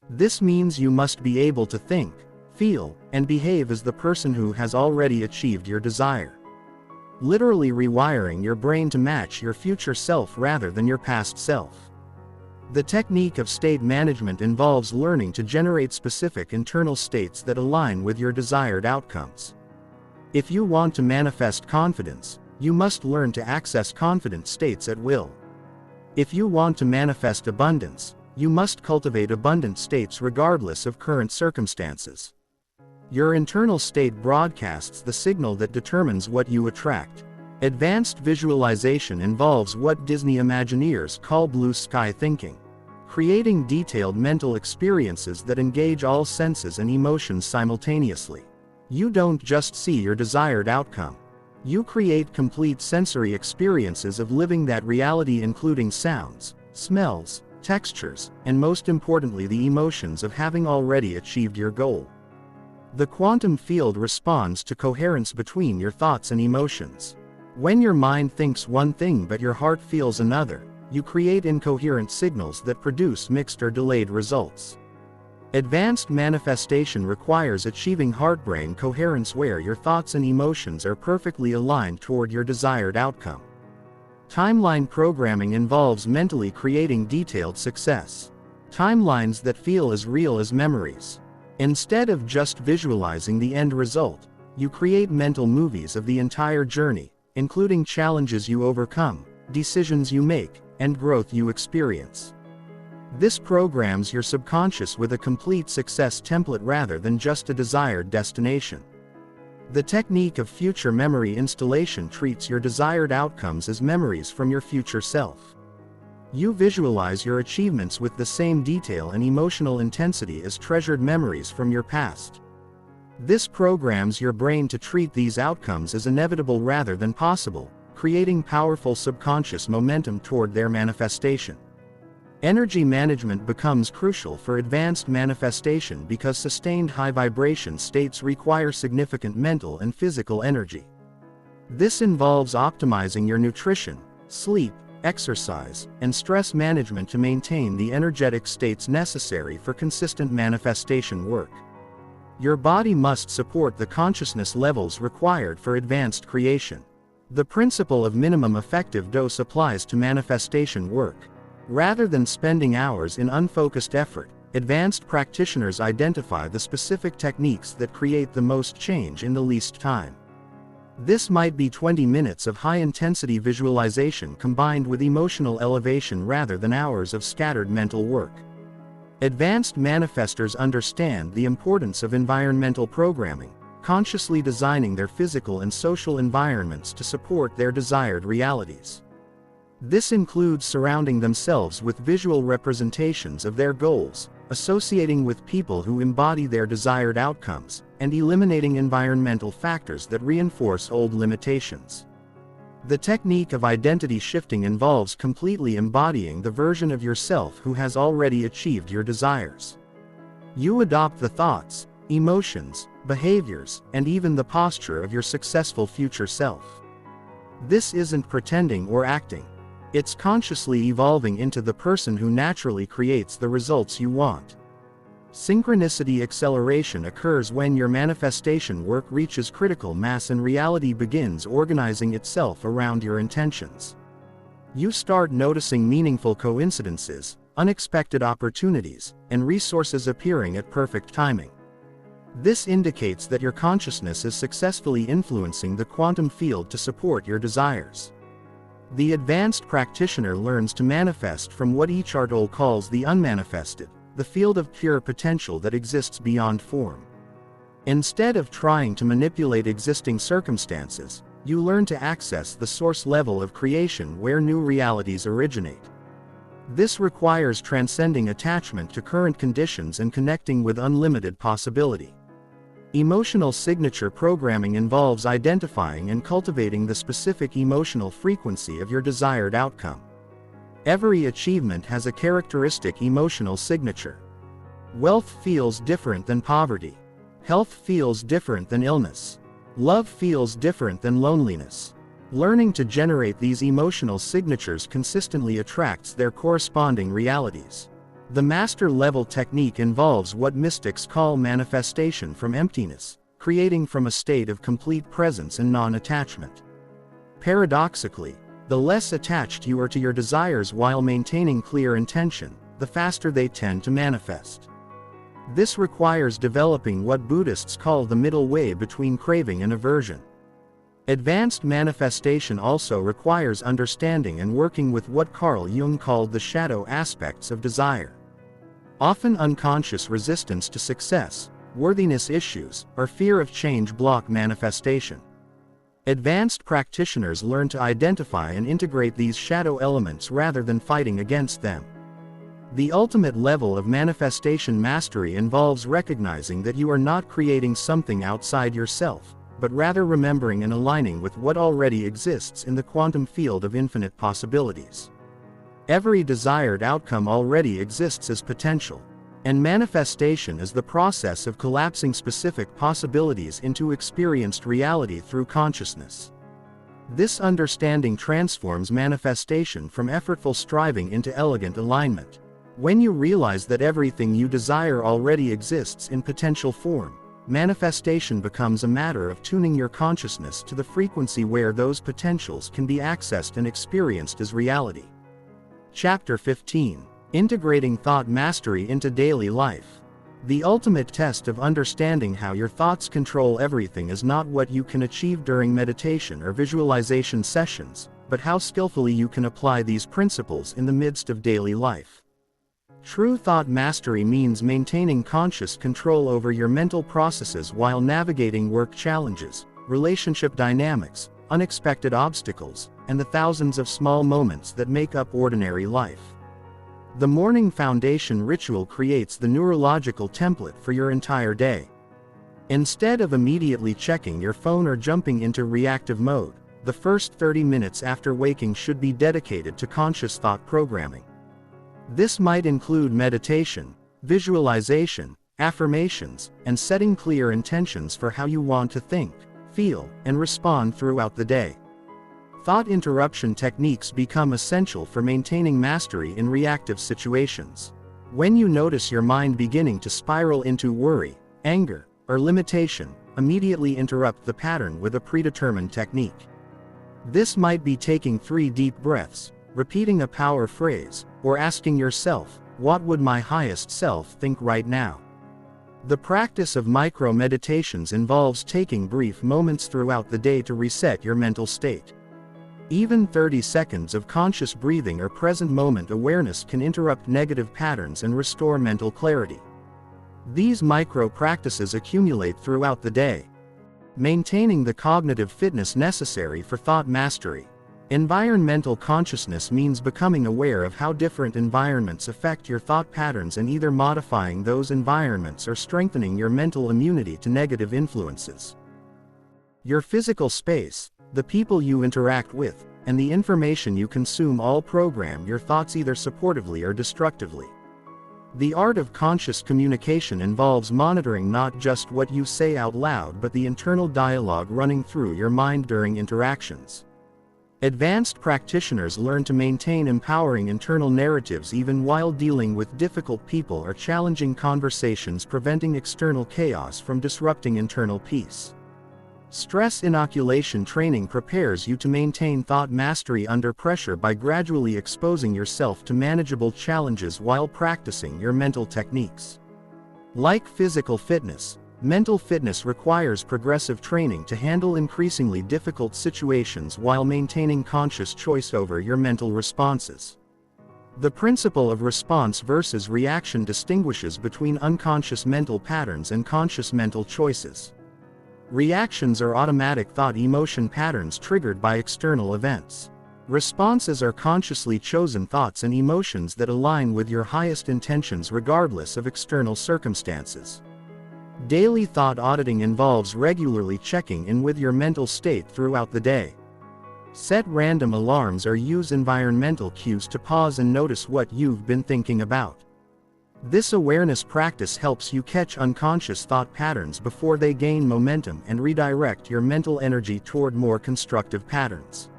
[SPEAKER 1] This means you must be able to think, feel, and behave as the person who has already achieved your desire. Literally rewiring your brain to match your future self rather than your past self. The technique of state management involves learning to generate specific internal states that align with your desired outcomes. If you want to manifest confidence, you must learn to access confident states at will. If you want to manifest abundance, you must cultivate abundant states regardless of current circumstances. Your internal state broadcasts the signal that determines what you attract. Advanced visualization involves what Disney Imagineers call blue sky thinking, creating detailed mental experiences that engage all senses and emotions simultaneously. You don't just see your desired outcome. You create complete sensory experiences of living that reality, including sounds, smells, textures, and most importantly the emotions of having already achieved your goal. The quantum field responds to coherence between your thoughts and emotions. When your mind thinks one thing but your heart feels another, you create incoherent signals that produce mixed or delayed results. Advanced manifestation requires achieving heart-brain coherence where your thoughts and emotions are perfectly aligned toward your desired outcome. Timeline programming involves mentally creating detailed success timelines that feel as real as memories. Instead of just visualizing the end result, you create mental movies of the entire journey, including challenges you overcome, decisions you make, and growth you experience. This programs your subconscious with a complete success template rather than just a desired destination. The technique of future memory installation treats your desired outcomes as memories from your future self. You visualize your achievements with the same detail and emotional intensity as treasured memories from your past. This programs your brain to treat these outcomes as inevitable rather than possible, creating powerful subconscious momentum toward their manifestation. Energy management becomes crucial for advanced manifestation because sustained high vibration states require significant mental and physical energy. This involves optimizing your nutrition, sleep, exercise, and stress management to maintain the energetic states necessary for consistent manifestation work. Your body must support the consciousness levels required for advanced creation. The principle of minimum effective dose applies to manifestation work. Rather than spending hours in unfocused effort, advanced practitioners identify the specific techniques that create the most change in the least time. This might be 20 minutes of high-intensity visualization combined with emotional elevation rather than hours of scattered mental work. Advanced manifestors understand the importance of environmental programming, consciously designing their physical and social environments to support their desired realities. This includes surrounding themselves with visual representations of their goals, associating with people who embody their desired outcomes, and eliminating environmental factors that reinforce old limitations. The technique of identity shifting involves completely embodying the version of yourself who has already achieved your desires. You adopt the thoughts, emotions, behaviors, and even the posture of your successful future self. This isn't pretending or acting. It's consciously evolving into the person who naturally creates the results you want. Synchronicity acceleration occurs when your manifestation work reaches critical mass and reality begins organizing itself around your intentions. You start noticing meaningful coincidences, unexpected opportunities, and resources appearing at perfect timing. This indicates that your consciousness is successfully influencing the quantum field to support your desires. The advanced practitioner learns to manifest from what Eckhart Tolle calls the unmanifested, the field of pure potential that exists beyond form. Instead of trying to manipulate existing circumstances, you learn to access the source level of creation where new realities originate. This requires transcending attachment to current conditions and connecting with unlimited possibility. Emotional signature programming involves identifying and cultivating the specific emotional frequency of your desired outcome. Every achievement has a characteristic emotional signature. Wealth feels different than poverty. Health feels different than illness. Love feels different than loneliness. Learning to generate these emotional signatures consistently attracts their corresponding realities. The master-level technique involves what mystics call manifestation from emptiness, creating from a state of complete presence and non-attachment. Paradoxically, the less attached you are to your desires while maintaining clear intention, the faster they tend to manifest. This requires developing what Buddhists call the middle way between craving and aversion. Advanced manifestation also requires understanding and working with what Carl Jung called the shadow aspects of desire. Often unconscious resistance to success, worthiness issues, or fear of change block manifestation. Advanced practitioners learn to identify and integrate these shadow elements rather than fighting against them. The ultimate level of manifestation mastery involves recognizing that you are not creating something outside yourself, but rather remembering and aligning with what already exists in the quantum field of infinite possibilities. Every desired outcome already exists as potential, and manifestation is the process of collapsing specific possibilities into experienced reality through consciousness. This understanding transforms manifestation from effortful striving into elegant alignment. When you realize that everything you desire already exists in potential form, manifestation becomes a matter of tuning your consciousness to the frequency where those potentials can be accessed and experienced as reality. Chapter 15. Integrating Thought Mastery into Daily Life. The ultimate test of understanding how your thoughts control everything is not what you can achieve during meditation or visualization sessions, but how skillfully you can apply these principles in the midst of daily life. True thought mastery means maintaining conscious control over your mental processes while navigating work challenges, relationship dynamics, unexpected obstacles, and the thousands of small moments that make up ordinary life. The morning foundation ritual creates the neurological template for your entire day. Instead of immediately checking your phone or jumping into reactive mode, the first 30 minutes after waking should be dedicated to conscious thought programming. This might include meditation, visualization, affirmations, and setting clear intentions for how you want to think, feel, and respond throughout the day. Thought interruption techniques become essential for maintaining mastery in reactive situations. When you notice your mind beginning to spiral into worry, anger, or limitation, immediately interrupt the pattern with a predetermined technique. This might be taking 3 deep breaths, repeating a power phrase, or asking yourself, "What would my highest self think right now?" The practice of micro-meditations involves taking brief moments throughout the day to reset your mental state. Even 30 seconds of conscious breathing or present moment awareness can interrupt negative patterns and restore mental clarity. These micro-practices accumulate throughout the day, maintaining the cognitive fitness necessary for thought mastery. Environmental consciousness means becoming aware of how different environments affect your thought patterns and either modifying those environments or strengthening your mental immunity to negative influences. Your physical space, the people you interact with, and the information you consume all program your thoughts either supportively or destructively. The art of conscious communication involves monitoring not just what you say out loud but the internal dialogue running through your mind during interactions. Advanced practitioners learn to maintain empowering internal narratives even while dealing with difficult people or challenging conversations, preventing external chaos from disrupting internal peace. Stress inoculation training prepares you to maintain thought mastery under pressure by gradually exposing yourself to manageable challenges while practicing your mental techniques. Like physical fitness, mental fitness requires progressive training to handle increasingly difficult situations while maintaining conscious choice over your mental responses. The principle of response versus reaction distinguishes between unconscious mental patterns and conscious mental choices. Reactions are automatic thought-emotion patterns triggered by external events. Responses are consciously chosen thoughts and emotions that align with your highest intentions regardless of external circumstances. Daily thought auditing involves regularly checking in with your mental state throughout the day. Set random alarms or use environmental cues to pause and notice what you've been thinking about. This awareness practice helps you catch unconscious thought patterns before they gain momentum and redirect your mental energy toward more constructive patterns.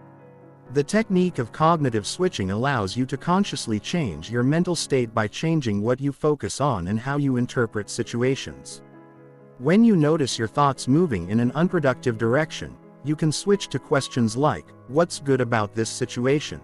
[SPEAKER 1] The technique of cognitive switching allows you to consciously change your mental state by changing what you focus on and how you interpret situations. When you notice your thoughts moving in an unproductive direction, you can switch to questions like, "What's good about this situation?"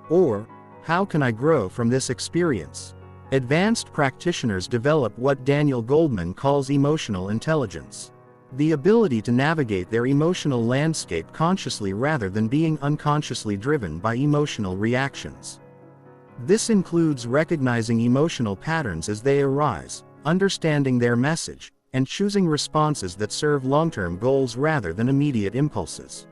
[SPEAKER 1] or "How can I grow from this experience?" Advanced practitioners develop what Daniel Goldman calls emotional intelligence. The ability to navigate their emotional landscape consciously rather than being unconsciously driven by emotional reactions. This includes recognizing emotional patterns as they arise, understanding their message, and choosing responses that serve long-term goals rather than immediate impulses.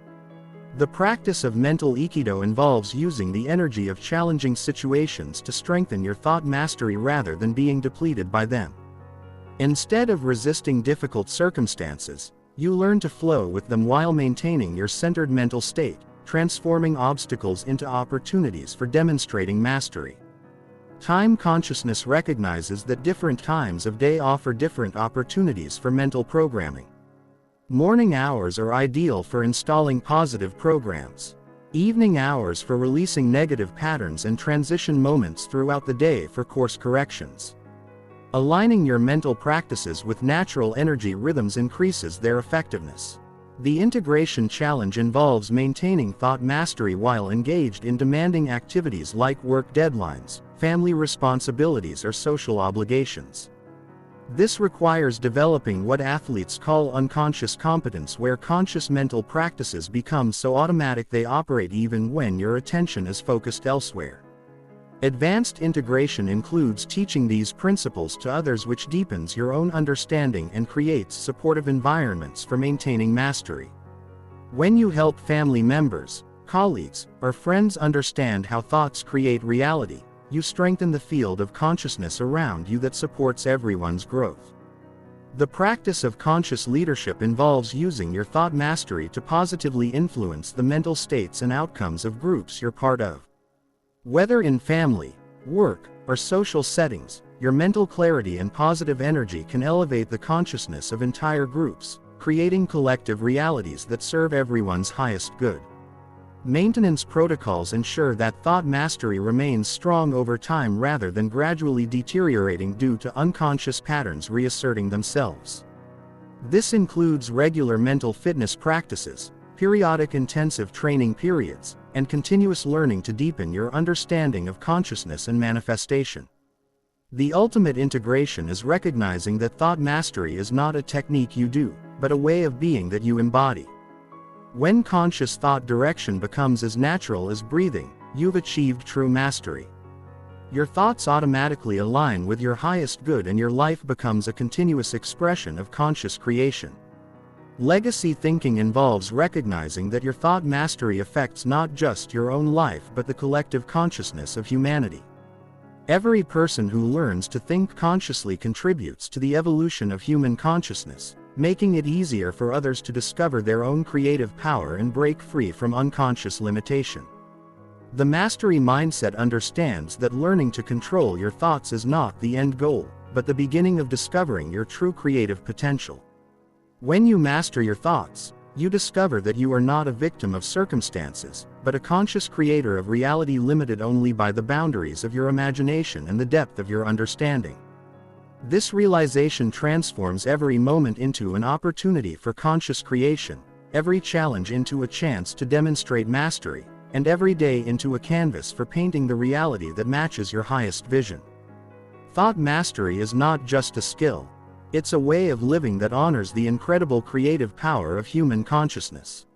[SPEAKER 1] The practice of mental Aikido involves using the energy of challenging situations to strengthen your thought mastery rather than being depleted by them. Instead of resisting difficult circumstances, you learn to flow with them while maintaining your centered mental state, transforming obstacles into opportunities for demonstrating mastery. Time consciousness recognizes that different times of day offer different opportunities for mental programming. Morning hours are ideal for installing positive programs. Evening hours for releasing negative patterns, and transition moments throughout the day for course corrections. Aligning your mental practices with natural energy rhythms increases their effectiveness. The integration challenge involves maintaining thought mastery while engaged in demanding activities like work deadlines, family responsibilities, or social obligations. This requires developing what athletes call unconscious competence, where conscious mental practices become so automatic they operate even when your attention is focused elsewhere. Advanced integration includes teaching these principles to others, which deepens your own understanding and creates supportive environments for maintaining mastery. When you help family members, colleagues, or friends understand how thoughts create reality, you strengthen the field of consciousness around you that supports everyone's growth. The practice of conscious leadership involves using your thought mastery to positively influence the mental states and outcomes of groups you're part of. Whether in family, work, or social settings, your mental clarity and positive energy can elevate the consciousness of entire groups, creating collective realities that serve everyone's highest good. Maintenance protocols ensure that thought mastery remains strong over time rather than gradually deteriorating due to unconscious patterns reasserting themselves. This includes regular mental fitness practices, periodic intensive training periods, and continuous learning to deepen your understanding of consciousness and manifestation. The ultimate integration is recognizing that thought mastery is not a technique you do, but a way of being that you embody. When conscious thought direction becomes as natural as breathing, you've achieved true mastery. Your thoughts automatically align with your highest good and your life becomes a continuous expression of conscious creation. Legacy thinking involves recognizing that your thought mastery affects not just your own life but the collective consciousness of humanity. Every person who learns to think consciously contributes to the evolution of human consciousness, making it easier for others to discover their own creative power and break free from unconscious limitation. The mastery mindset understands that learning to control your thoughts is not the end goal, but the beginning of discovering your true creative potential. When you master your thoughts, you discover that you are not a victim of circumstances, but a conscious creator of reality limited only by the boundaries of your imagination and the depth of your understanding. This realization transforms every moment into an opportunity for conscious creation, every challenge into a chance to demonstrate mastery, and every day into a canvas for painting the reality that matches your highest vision. Thought mastery is not just a skill, it's a way of living that honors the incredible creative power of human consciousness.